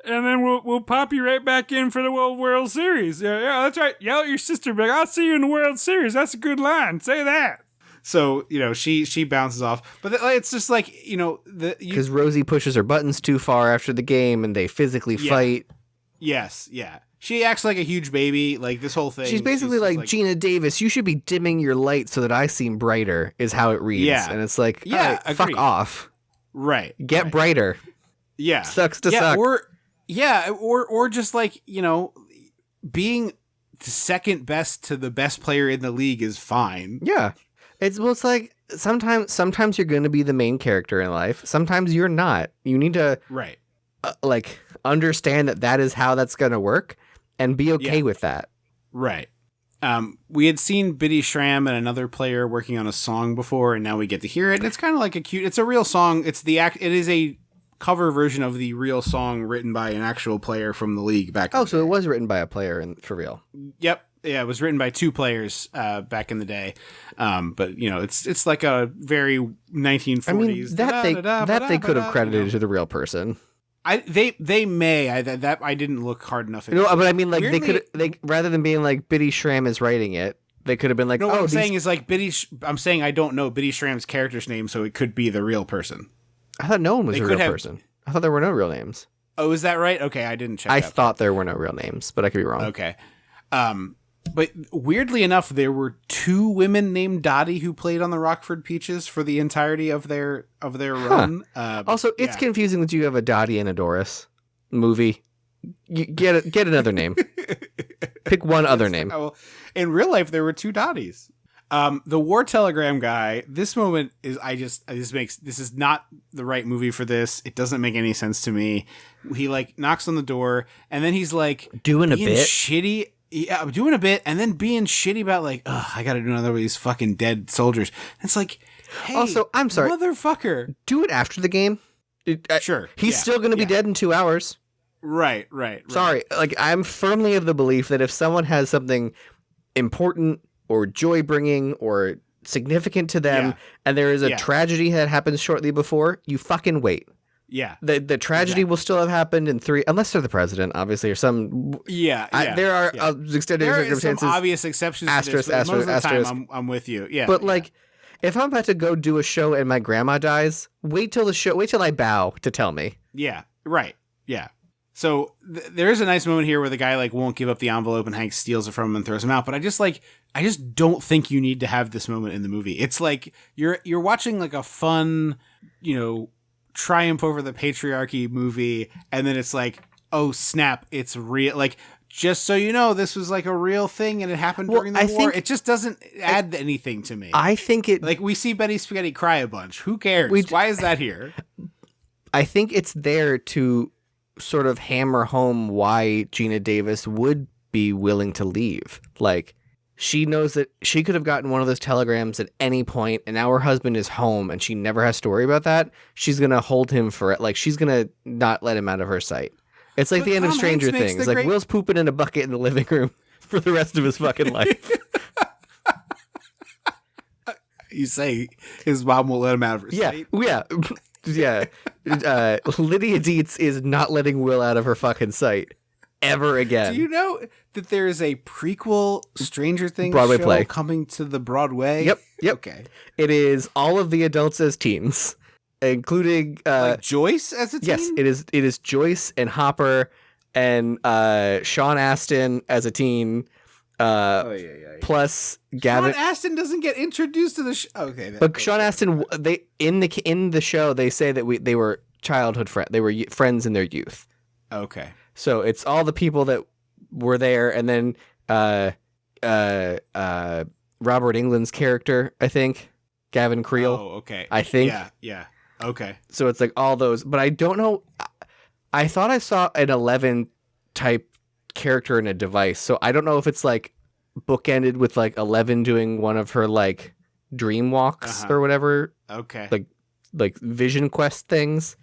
And then we'll pop you right back in for the World Series. Yeah, that's right. Yell at your sister, but I'll see you in the World Series. That's a good line. Say that. So, she bounces off. But it's just like, because Rosie pushes her buttons too far after the game, and they physically fight. Yes, yeah. She acts like a huge baby, like this whole thing. She's basically like, Geena Davis, you should be dimming your light so that I seem brighter, is how it reads. Yeah. And it's like, fuck off. Right. Get brighter. Yeah. Sucks to suck. Or just like, being the second best to the best player in the league is fine. Yeah. It's like sometimes you're going to be the main character in life. Sometimes you're not. You need to understand that is how that's going to work and be okay with that. Right. We had seen Biddy Schramm and another player working on a song before, and now we get to hear it. And it's kind of like it's a real song. It is a cover version of the real song written by an actual player from the league back. Oh, so it was written by a player for real. Yep. Yeah, it was written by 2 players back in the day, but it's like a very 1940s. I mean, that they could have credited to the real person. They may. I didn't look hard enough. But I mean, like weirdly, they rather than being like Bitty Schramm is writing it, they could have been like, no, what I'm saying is like I'm saying I don't know Bitty Schramm's character's name, so it could be the real person. I thought no one was a real person. I thought there were no real names. Oh, is that right? Okay, I didn't check. I thought there were no real names, but I could be wrong. Okay. But weirdly enough, there were 2 women named Dottie who played on the Rockford Peaches for the entirety of their run. Also, it's confusing that you have a Dottie and a Doris movie. You get another name. Pick one other name. Well, in real life, there were 2 Dotties. The War Telegram guy. This moment is this is not the right movie for this. It doesn't make any sense to me. He like knocks on the door and then he's like doing a bit shitty. Yeah, I'm doing a bit and then being shitty about like, I got to do another of these fucking dead soldiers. And it's like, hey, also, I'm sorry, motherfucker, do it after the game. Sure, he's still going to be dead in 2 hours. Right. Sorry, like I'm firmly of the belief that if someone has something important or joy-bringing or significant to them, and there is a tragedy that happens shortly before, you fucking wait. Yeah. The tragedy will still have happened in 3, unless they're the president, obviously, or some... there are extended circumstances. There are some obvious exceptions to this, but most of the time I'm with you. Yeah. But, like, if I'm about to go do a show and my grandma dies, wait till I bow to tell me. Yeah. Right. Yeah. So there is a nice moment here where the guy like won't give up the envelope and Hank steals it from him and throws him out. But I just don't think you need to have this moment in the movie. It's like you're watching like a fun, triumph over the patriarchy movie, and then it's like, oh snap, it's real. Like, just so you know, this was like a real thing and it happened during the war. It just doesn't add anything to me. I think it like we see Betty Spaghetti cry a bunch. Who cares? Why is that here? I think it's there to sort of hammer home why Geena Davis would be willing to leave. Like, she knows that she could have gotten one of those telegrams at any point, and now her husband is home, and she never has to worry about that. She's gonna hold him for it. Like, she's gonna not let him out of her sight. It's like the end of Stranger Things. Like, Will's pooping in a bucket in the living room for the rest of his fucking life. You say his mom won't let him out of her sight? Yeah. Lydia Dietz is not letting Will out of her fucking sight ever again. Do you know that there is a prequel Stranger Things Broadway show play coming to the Broadway? Yep. Okay. It is all of the adults as teens, including like Joyce as a teen? Yes, it is Joyce and Hopper and Sean Astin as a teen. Plus Gavin. Sean Astin doesn't get introduced to the show. Okay, but Sean Astin, they in the show they say that they were childhood friends. They were friends in their youth. Okay, so it's all the people that were there, and then Robert Englund's character, I think, Gavin Creel. Oh, okay. I think. Yeah. Okay. So it's like all those, but I don't know. I thought I saw an 11 type character in a device, so I don't know if it's like bookended with like 11 doing one of her like dream walks or whatever. Okay. Like Vision Quest things.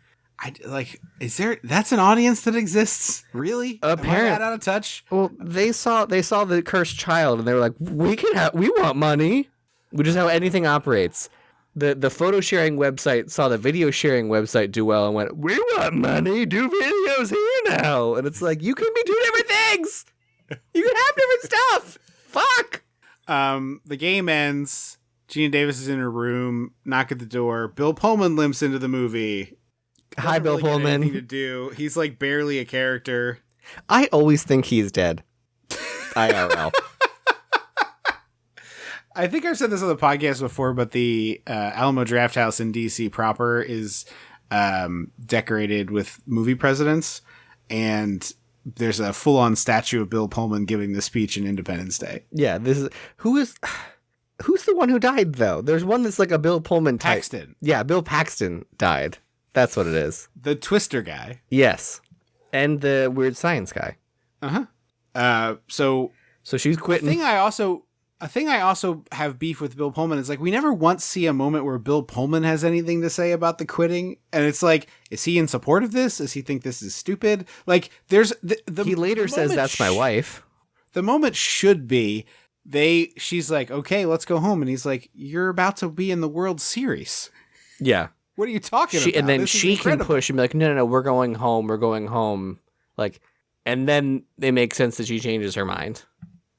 Is there? That's an audience that exists, really? Apparently, am I that out of touch? Well, they saw the cursed child, and they were like, we want money, which is how anything operates. The photo sharing website saw the video sharing website do well and went, we want money, do videos here now. And it's like, you can be doing different things. You can have different stuff. Fuck. The game ends. Geena Davis is in her room, knock at the door. Bill Pullman limps into the movie. Hi, Bill Pullman. Anything to do. He's like barely a character. I always think he's dead. IRL. I think I've said this on the podcast before, but the Alamo Drafthouse in DC proper is decorated with movie presidents, and there's a full-on statue of Bill Pullman giving the speech in Independence Day. Yeah, who's the one who died though? There's one that's like a Bill Pullman type. Paxton. Yeah, Bill Paxton died. That's what it is. The Twister guy. Yes, and the Weird Science guy. So she's quitting. A thing I also have beef with Bill Pullman is like we never once see a moment where Bill Pullman has anything to say about the quitting, and it's like, is he in support of this? Does he think this is stupid? Like, there's he later says that's my wife. the moment should be she's like, okay, let's go home. And he's like, you're about to be in the World Series. Yeah. What are you talking about? And then This is she can incredible. push and be like, no, we're going home. Like, and then it makes sense that she changes her mind.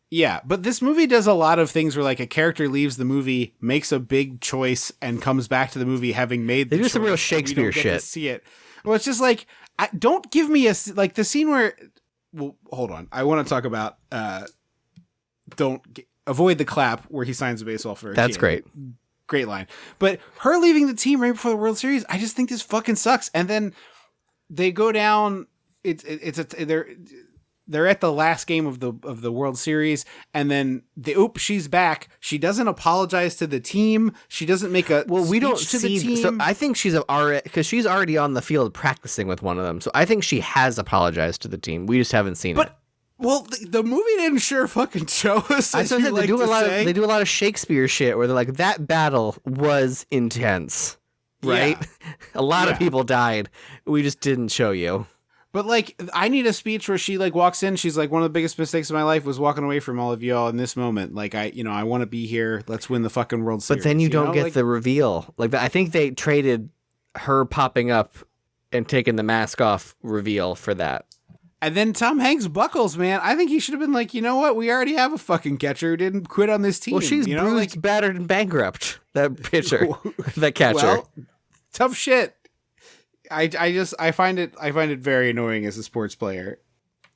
Yeah, but this movie does a lot of things where like a character leaves the movie, makes a big choice, and comes back to the movie having made the choice. They do some real and Shakespeare we don't get shit. to see it. Well, it's just like, don't give me like the scene where, well, hold on. I want to talk about, avoid the clap where he signs a baseball for a That's kid. great. Great line. But her leaving the team right before the World Series, I just think this fucking sucks. And then they go down. They're at the last game of the World Series, and then she's back. She doesn't apologize to the team. She doesn't make a we don't speech to see. the team. So I think she's already because she's already on the field practicing with one of them. So I think she has apologized to the team. We just haven't seen it. Well, the movie didn't sure fucking show us. I said they do a lot of Shakespeare shit where they're like, that battle was intense, right? Yeah. A lot of people died. We just didn't show you. But like, I need a speech where she like walks in. She's like, one of the biggest mistakes of my life was walking away from all of y'all in this moment. Like, I want to be here. Let's win the fucking World Series. But then you don't get like, the reveal. Like, I think they traded her popping up and taking the mask off reveal for that. And then Tom Hanks buckles, man. I think he should have been like, you know what? We already have a fucking catcher who didn't quit on this team. Well, she's bruised, battered, and bankrupt. That pitcher, that catcher. Well, tough shit. I find it very annoying as a sports player.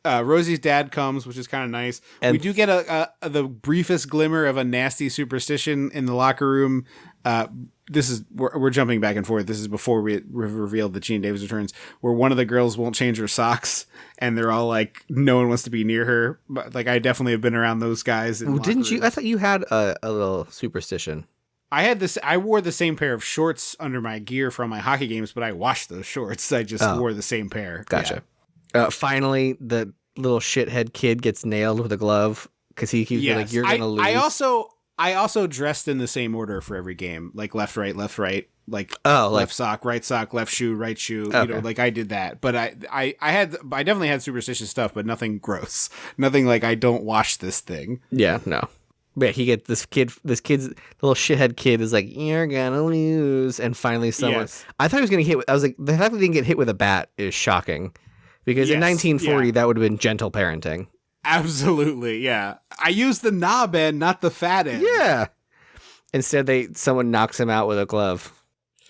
Rosie's dad comes, which is kind of nice. And we do get the briefest glimmer of a nasty superstition in the locker room. We're jumping back and forth. This is before we revealed that Geena Davis returns, where one of the girls won't change her socks, and they're all like, no one wants to be near her. But like, I definitely have been around those guys. Didn't you? I thought you had a little superstition. I had this. I wore the same pair of shorts under my gear from my hockey games, but I washed those shorts. I just wore the same pair. Gotcha. Yeah. Finally, the little shithead kid gets nailed with a glove because he keeps being like, "You're gonna lose." I also dressed in the same order for every game, like left, right, like left sock, left shoe, right shoe. Okay. You know, like I did that. But I definitely had superstitious stuff, but nothing gross. Nothing like I don't wash this thing. Yeah, no. But he gets this kid's the little shithead kid is like, "You're gonna lose," and finally someone. Yes. I thought he was gonna hit. I was like, the fact that he didn't get hit with a bat is shocking, because in 1940 that would have been gentle parenting. Absolutely, yeah. I used the knob end, not the fat end. Yeah. Instead, someone knocks him out with a glove,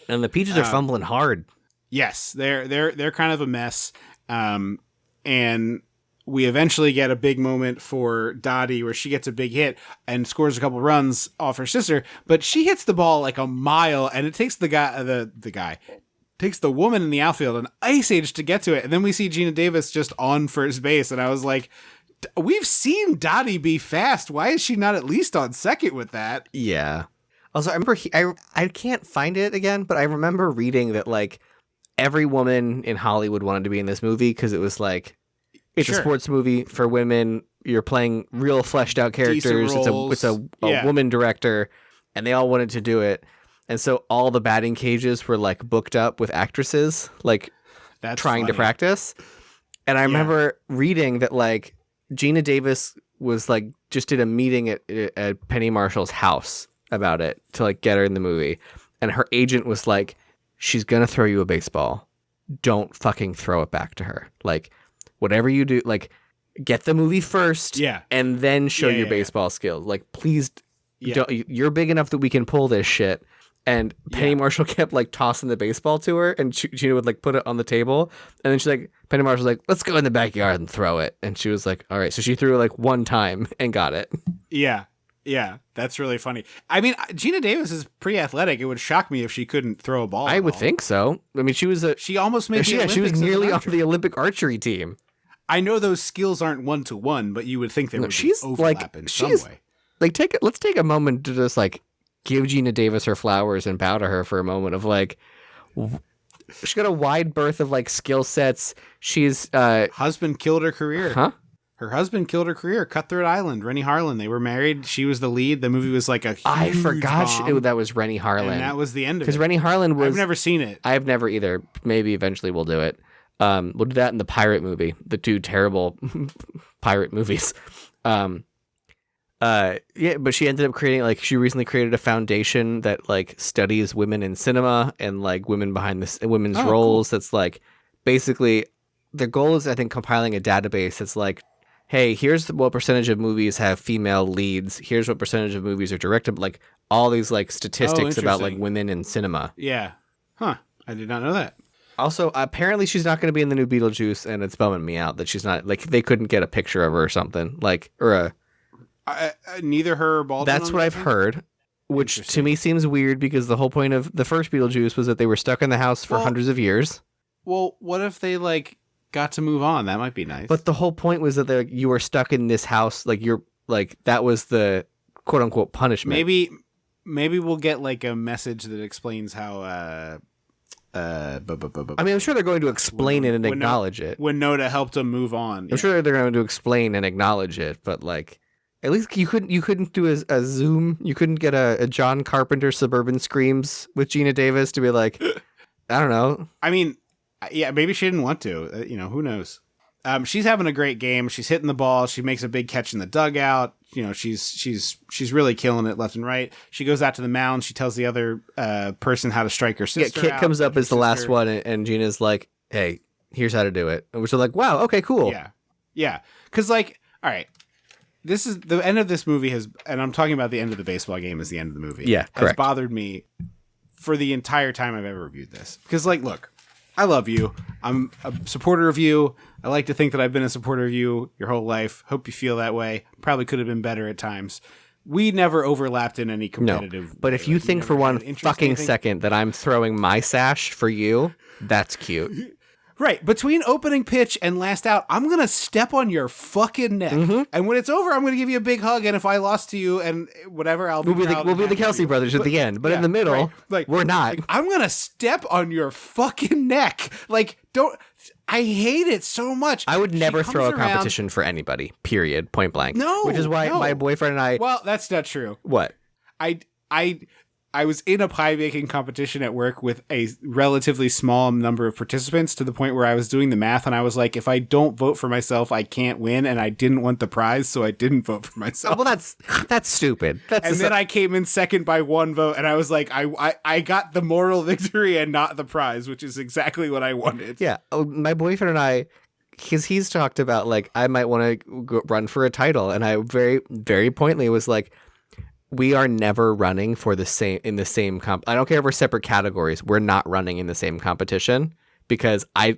and the Peaches are fumbling hard. Yes, they're kind of a mess, and we eventually get a big moment for Dottie where she gets a big hit and scores a couple runs off her sister, but she hits the ball like a mile, and it takes takes the woman in the outfield an ice age to get to it, and then we see Geena Davis just on first base, and I was like, we've seen Dottie be fast. Why is she not at least on second with that? Yeah. Also, I remember I can't find it again, but I remember reading that like every woman in Hollywood wanted to be in this movie because it was like, it's a sports movie for women. You're playing real fleshed out characters. It's a woman director, and they all wanted to do it. And so all the batting cages were like booked up with actresses, like trying to practice. And I remember reading that like Geena Davis was like just did a meeting at Penny Marshall's house about it to like get her in the movie, and her agent was like, "She's gonna throw you a baseball. Don't fucking throw it back to her. Like, whatever you do, like, get the movie first, and then show your baseball skills. Like, please, don't. You're big enough that we can pull this shit." And Penny Marshall kept like tossing the baseball to her, and Geena would like put it on the table, and then she's like, Penny Marshall's like, "Let's go in the backyard and throw it," and she was like, "All right." So she threw it like one time and got it. Yeah, that's really funny. I mean, Geena Davis is pretty athletic. It would shock me if she couldn't throw a ball. I would think so. I mean, she almost made the Olympics. She was nearly on the Olympic archery team. I know those skills aren't 1-to-1, but you would think they would overlap in some way. Like, let's take a moment to just like give Geena Davis her flowers and bow to her for a moment of like, she's got a wide berth of like skill sets. She's husband killed her career. Huh? Her husband killed her career. Cutthroat Island. Rennie Harlan. They were married. She was the lead. The movie was like a huge I forgot bomb. That was Rennie Harlan. And that was the end of it. Because Rennie Harlan was... I've never seen it. I've never either. Maybe eventually we'll do it. We'll do that in the pirate movie. The two terrible pirate movies. Yeah, but she ended up creating, like, she recently created a foundation that, like, studies women in cinema and, like, women behind women's roles. Cool. That's, like, basically, the goal is, I think, compiling a database that's like, hey, here's what percentage of movies have female leads. Here's what percentage of movies are directed. Like, all these, like, statistics about, like, women in cinema. Yeah. Huh. I did not know that. Also, apparently she's not going to be in the new Beetlejuice, and it's bumming me out that she's not, like, they couldn't get a picture of her or something. Like, or a... neither her or Baldwin. That's what I've heard, which to me seems weird because the whole point of the first Beetlejuice was that they were stuck in the house for hundreds of years. Well, what if they like got to move on? That might be nice. But the whole point was that you were stuck in this house, like you're like that was the quote unquote punishment. Maybe we'll get like a message that explains how. I mean, I'm sure they're going to explain it and acknowledge it. Winona helped them move on. I'm sure they're going to explain and acknowledge it, but like. At least you couldn't do a Zoom. You couldn't get a John Carpenter Suburban Screams with Geena Davis to be like, I don't know. I mean, yeah, maybe she didn't want to. You know, who knows? She's having a great game. She's hitting the ball. She makes a big catch in the dugout. You know, she's really killing it left and right. She goes out to the mound. She tells the other person how to strike her sister. Yeah, Kit comes up as the last one, and Gina's like, "Hey, here's how to do it." And we're like, "Wow, okay, cool." Yeah, because like, all right. This is the end of this movie and I'm talking about the end of the baseball game as the end of the movie. Yeah, correct. Has bothered me for the entire time I've ever reviewed this. Because, like, look, I love you. I'm a supporter of you. I like to think that I've been a supporter of you your whole life. Hope you feel that way. Probably could have been better at times. We never overlapped in any competitive way. But if you think for one fucking second that I'm throwing my sash for you, that's cute. Right. Between opening pitch and last out, I'm going to step on your fucking neck. Mm-hmm. And when it's over, I'm going to give you a big hug. And if I lost to you and whatever, we'll be the Kelsey brothers at the end. But in the middle, right. Like, we're not. Like, I'm going to step on your fucking neck. Like, I hate it so much. I would never throw a competition for anybody, period, point blank. No. Which is why my boyfriend and I... Well, that's not true. What? I was in a pie making competition at work with a relatively small number of participants to the point where I was doing the math and I was like, if I don't vote for myself, I can't win. And I didn't want the prize, so I didn't vote for myself. Well, that's stupid. Then I came in second by one vote and I was like, I got the moral victory and not the prize, which is exactly what I wanted. Yeah. My boyfriend and I, because he's talked about like, I might want to run for a title. And I very, very pointedly was like, we are never running for the same I don't care if we're separate categories. We're not running in the same competition because I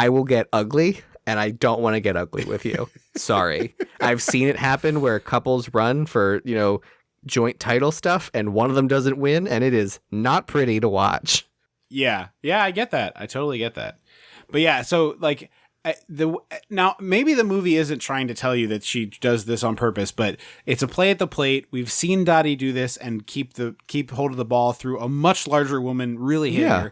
will get ugly and I don't want to get ugly with you. Sorry. I've seen it happen where couples run for, you know, joint title stuff and one of them doesn't win and it is not pretty to watch. Yeah. Yeah, I get that. I totally get that. But yeah, so like now maybe the movie isn't trying to tell you that she does this on purpose, but it's a play at the plate. We've seen Dottie do this and keep hold of the ball through a much larger woman really hit her.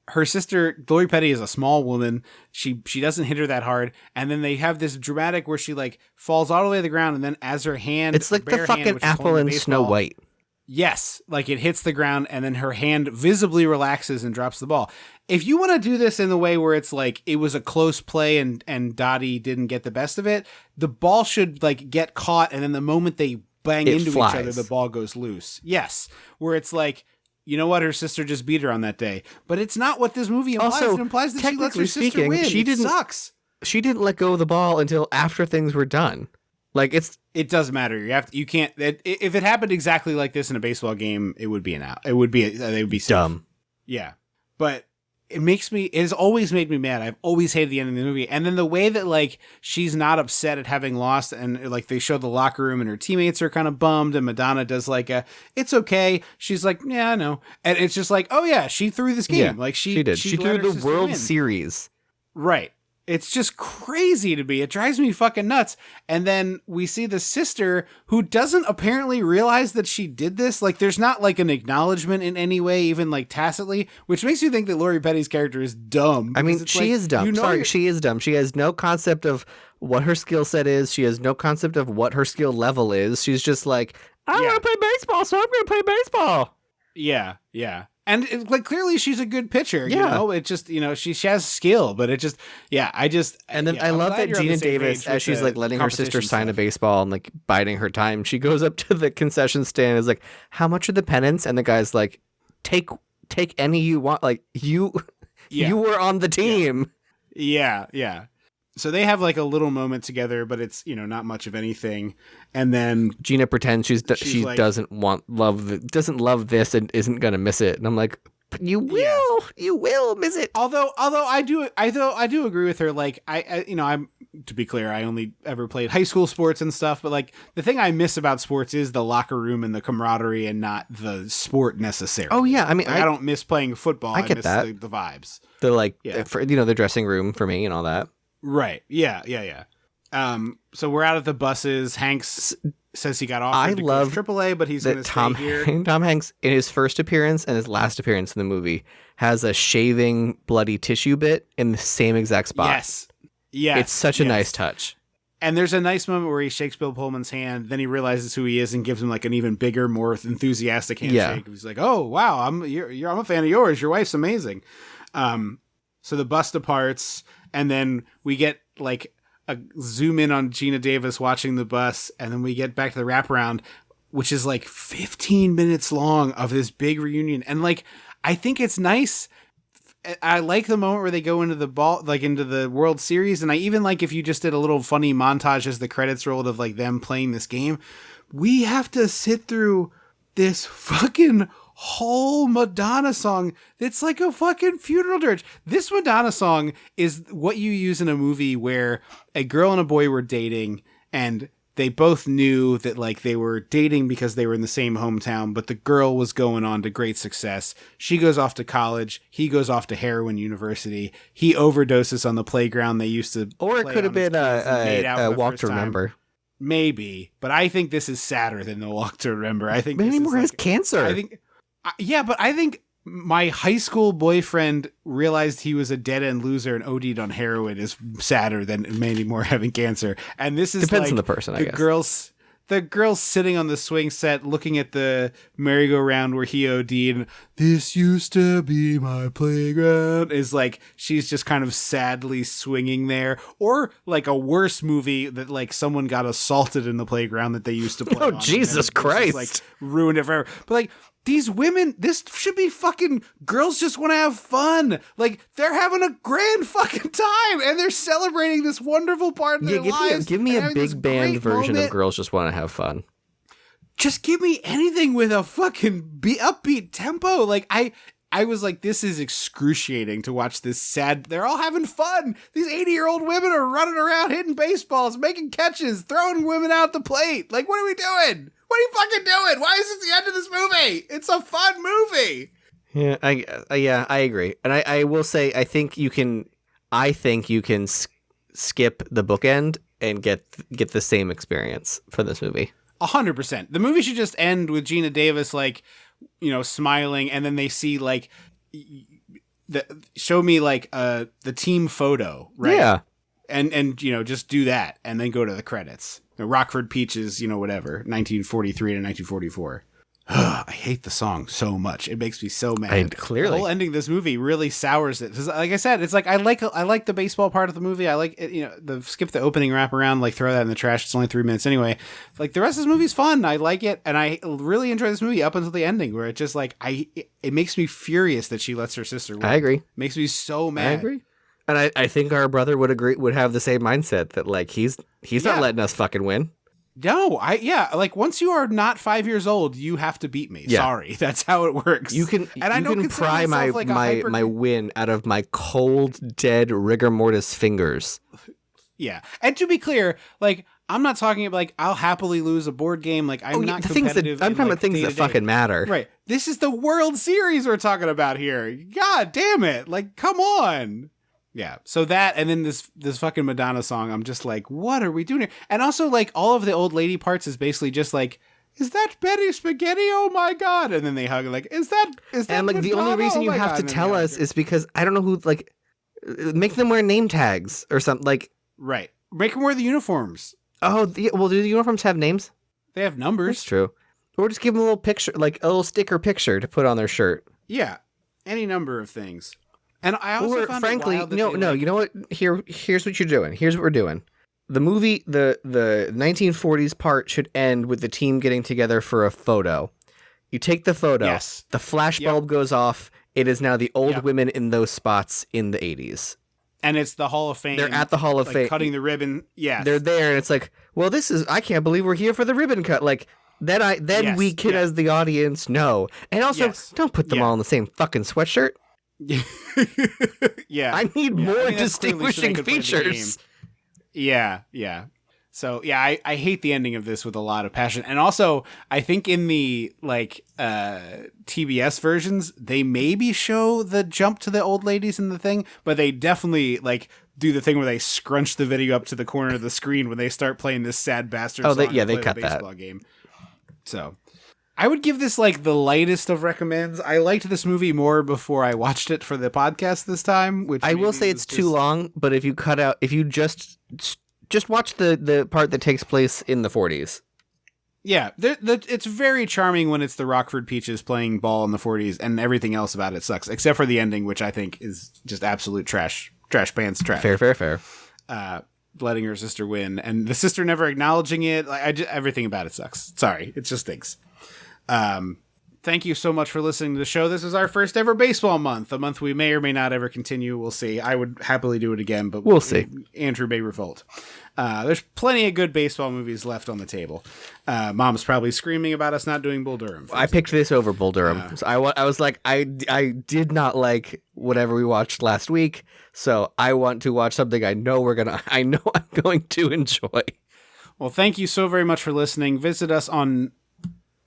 Her sister Lori Petty is a small woman. She doesn't hit her that hard, and then they have this dramatic where she like falls all the way to the ground, and then as her hand, it's like the fucking apple in Snow White. Yes, like it hits the ground and then her hand visibly relaxes and drops the ball. If you want to do this in the way where it's like it was a close play and Dottie didn't get the best of it, the ball should like get caught and then the moment they bang into each other, the ball goes loose. Yes, where it's like, you know what, her sister just beat her on that day. But it's not what this movie implies. Also, it implies that she lets her sister win. It sucks. She didn't let go of the ball until after things were done. Like it doesn't matter. You can't. If it happened exactly like this in a baseball game, it would be an out. It would be. They would be safe. Dumb. Yeah, but it has always made me mad. I've always hated the end of the movie, and then the way that like she's not upset at having lost, and like they show the locker room and her teammates are kind of bummed, and Madonna does like it's okay. She's like, yeah, I know, and it's just like, oh yeah, she threw this game. Yeah, like she did. She threw the World Series. Right. It's just crazy to me. It drives me fucking nuts. And then we see the sister who doesn't apparently realize that she did this. Like, there's not like an acknowledgement in any way, even like tacitly, which makes you think that Lori Petty's character is dumb. I mean, she is dumb. She is dumb. She has no concept of what her skill set is. She has no concept of what her skill level is. She's just like, I want to play baseball, so I'm going to play baseball. Yeah, yeah. And like clearly she's a good pitcher, you know. It just, you know, she has skill, but it just, And then I love that Geena Davis, as she's like letting her sister sign a baseball and like biding her time, she goes up to the concession stand and is like, "How much are the pennants?" And the guy's like, "Take any you want. Like you were on the team." Yeah. So they have like a little moment together, but it's, you know, not much of anything. And then Geena pretends she like, doesn't love this and isn't gonna miss it. And I'm like, but you will miss it. Although I do agree with her. Like I you know, I'm, to be clear, I only ever played high school sports and stuff. But like the thing I miss about sports is the locker room and the camaraderie, and not the sport necessarily. Oh yeah, I mean, like, I don't miss playing football. I get miss that. The vibes. The like, for, you know, the dressing room for me and all that. Right. Yeah. So we're out at the buses. Hanks says he got offered to go to AAA, but he's going to stay here. Tom Hanks, in his first appearance and his last appearance in the movie, has a shaving bloody tissue bit in the same exact spot. Yes. It's such a nice touch. And there's a nice moment where he shakes Bill Pullman's hand, then he realizes who he is and gives him like an even bigger, more enthusiastic handshake. Yeah. He's like, "Oh wow, I'm a fan of yours. Your wife's amazing." So the bus departs, and then we get like a zoom in on Geena Davis watching the bus, and then we get back to the wraparound, which is like 15 minutes long of this big reunion. And like, I think it's nice. I like the moment where they go into into the World Series, and I even like if you just did a little funny montage as the credits rolled of like them playing this game. We have to sit through this fucking whole Madonna song that's like a fucking funeral dirge. This Madonna song is what you use in a movie where a girl and a boy were dating, and they both knew that like they were dating because they were in the same hometown, but the girl was going on to great success. She goes off to college. He goes off to heroin university. He overdoses on the playground they used to Or it could have been a Walk to Remember. Maybe, but I think this is sadder than the Walk to Remember. I think Manny Moore has cancer. I think my high school boyfriend realized he was a dead-end loser and OD'd on heroin is sadder than Mandy Moore having cancer. And this is depends like on the person, I guess. The girls sitting on the swing set looking at the merry-go-round where he OD'd, and "This used to be my playground," is like she's just kind of sadly swinging there. Or like a worse movie that like someone got assaulted in the playground that they used to play on. Oh, Jesus Christ. Like ruined it forever. But like, these women, this should be fucking girls just want to have fun. Like, they're having a grand fucking time, and they're celebrating this wonderful part of their lives. Give me a big band version of Girls Just Want to Have Fun. Just give me anything with a fucking upbeat tempo. Like, I was like, this is excruciating to watch this sad. They're all having fun. These 80-year-old women are running around hitting baseballs, making catches, throwing women out the plate. Like, what are we doing? What are you fucking doing? Why is this the end of this movie? It's a fun movie. Yeah, I agree. And I will say, I think you can skip the bookend and get the same experience for this movie. 100%. The movie should just end with Geena Davis, like, you know, smiling, and then they see like show me like the team photo, right? Yeah. And you know, just do that and then go to the credits. Rockford Peaches, you know, whatever, 1943 to 1944. I hate the song so much. It makes me so mad. Clearly. The whole ending of this movie really sours it. 'Cause like I said, it's like I like the baseball part of the movie. I like it, you know, skip the opening wraparound, like throw that in the trash. It's only 3 minutes anyway. Like the rest of this movie's fun. I like it, and I really enjoy this movie up until the ending, where it just like it makes me furious that she lets her sister win. I agree. It makes me so mad. I agree. And I think our brother would have the same mindset that like he's not letting us fucking win. No, like once you are not 5 years old, you have to beat me. Yeah. Sorry, that's how it works. You can pry my win out of my cold, dead rigor mortis fingers. Yeah, and to be clear, like I'm not talking about like I'll happily lose a board game. Like I'm not competitive. I'm talking about things that fucking matter. Right. This is the World Series we're talking about here. God damn it! Like, come on. Yeah, so that, and then this fucking Madonna song, I'm just like, what are we doing here? And also, like, all of the old lady parts is basically just like, is that Betty Spaghetti? Oh my God. And then they hug, like, is that And like, Madonna? the only reason you have to tell us is because I don't know who, like, make them wear name tags or something, like. Right. Make them wear the uniforms. Oh, well, do the uniforms have names? They have numbers. That's true. Or just give them a little picture, like a little sticker picture to put on their shirt. Yeah, any number of things. And I also found frankly, it wild that you know what? Here's what you're doing. Here's what we're doing. The movie, the 1940s part should end with the team getting together for a photo. You take the photo. Yes. The flashbulb goes off. It is now the old Yep. women in those spots in the 80s. And it's the Hall of Fame. They're at the Hall of Fame. Cutting the ribbon. Yes. They're there, and it's like, well, I can't believe we're here for the ribbon cut. Like, then we can, as the audience, know. And also, don't put them all in the same fucking sweatshirt. Yeah. I need more distinguishing features. Yeah. So yeah, I hate the ending of this with a lot of passion. And also, I think in the TBS versions, they maybe show the jump to the old ladies in the thing, but they definitely do the thing where they scrunch the video up to the corner of the screen when they start playing this sad bastard song. They cut the that baseball game. So I would give this the lightest of recommends. I liked this movie more before I watched it for the podcast this time, which I will say it's too long, but if you just watch the part that takes place in the 40s. Yeah, it's very charming when it's the Rockford Peaches playing ball in the 40s, and everything else about it sucks, except for the ending, which I think is just absolute trash pants trash. Fair. Letting her sister win, and the sister never acknowledging it. Everything about it sucks. Sorry, it just stinks. Thank you so much for listening to the show. This is our first ever baseball month, a month we may or may not ever continue. We'll see. I would happily do it again, but we'll see. Andrew may revolt. There's plenty of good baseball movies left on the table. Mom's probably screaming about us not doing Bull Durham. I picked this over Bull Durham. So I was like, I did not like whatever we watched last week, so I want to watch something I know I'm going to enjoy. Well, thank you so very much for listening. Visit us on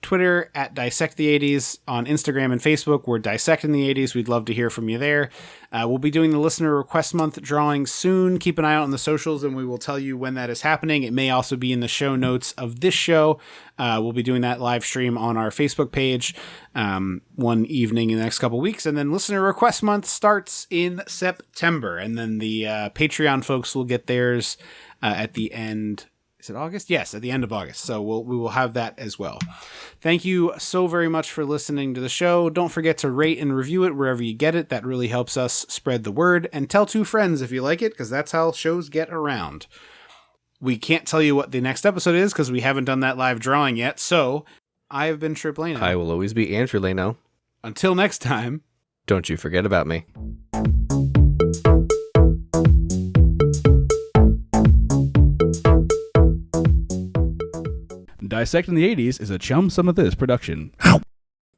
Twitter at Dissect the 80s, on Instagram and Facebook. We're Dissecting the 80s. We'd love to hear from you there. We'll be doing the Listener Request Month drawing soon. Keep an eye out on the socials, and we will tell you when that is happening. It may also be in the show notes of this show. We'll be doing that live stream on our Facebook page one evening in the next couple weeks. And then Listener Request Month starts in September. And then the Patreon folks will get theirs at the end. Is it August? Yes, at the end of August. So we will have that as well. Thank you so very much for listening to the show. Don't forget to rate and review it wherever you get it. That really helps us spread the word. And tell 2 friends if you like it, because that's how shows get around. We can't tell you what the next episode is because we haven't done that live drawing yet. So I have been Tripp Leno. I will always be Andrew Leno. Until next time. Don't you forget about me. Dissecting the 80s is a Chum Some of This production.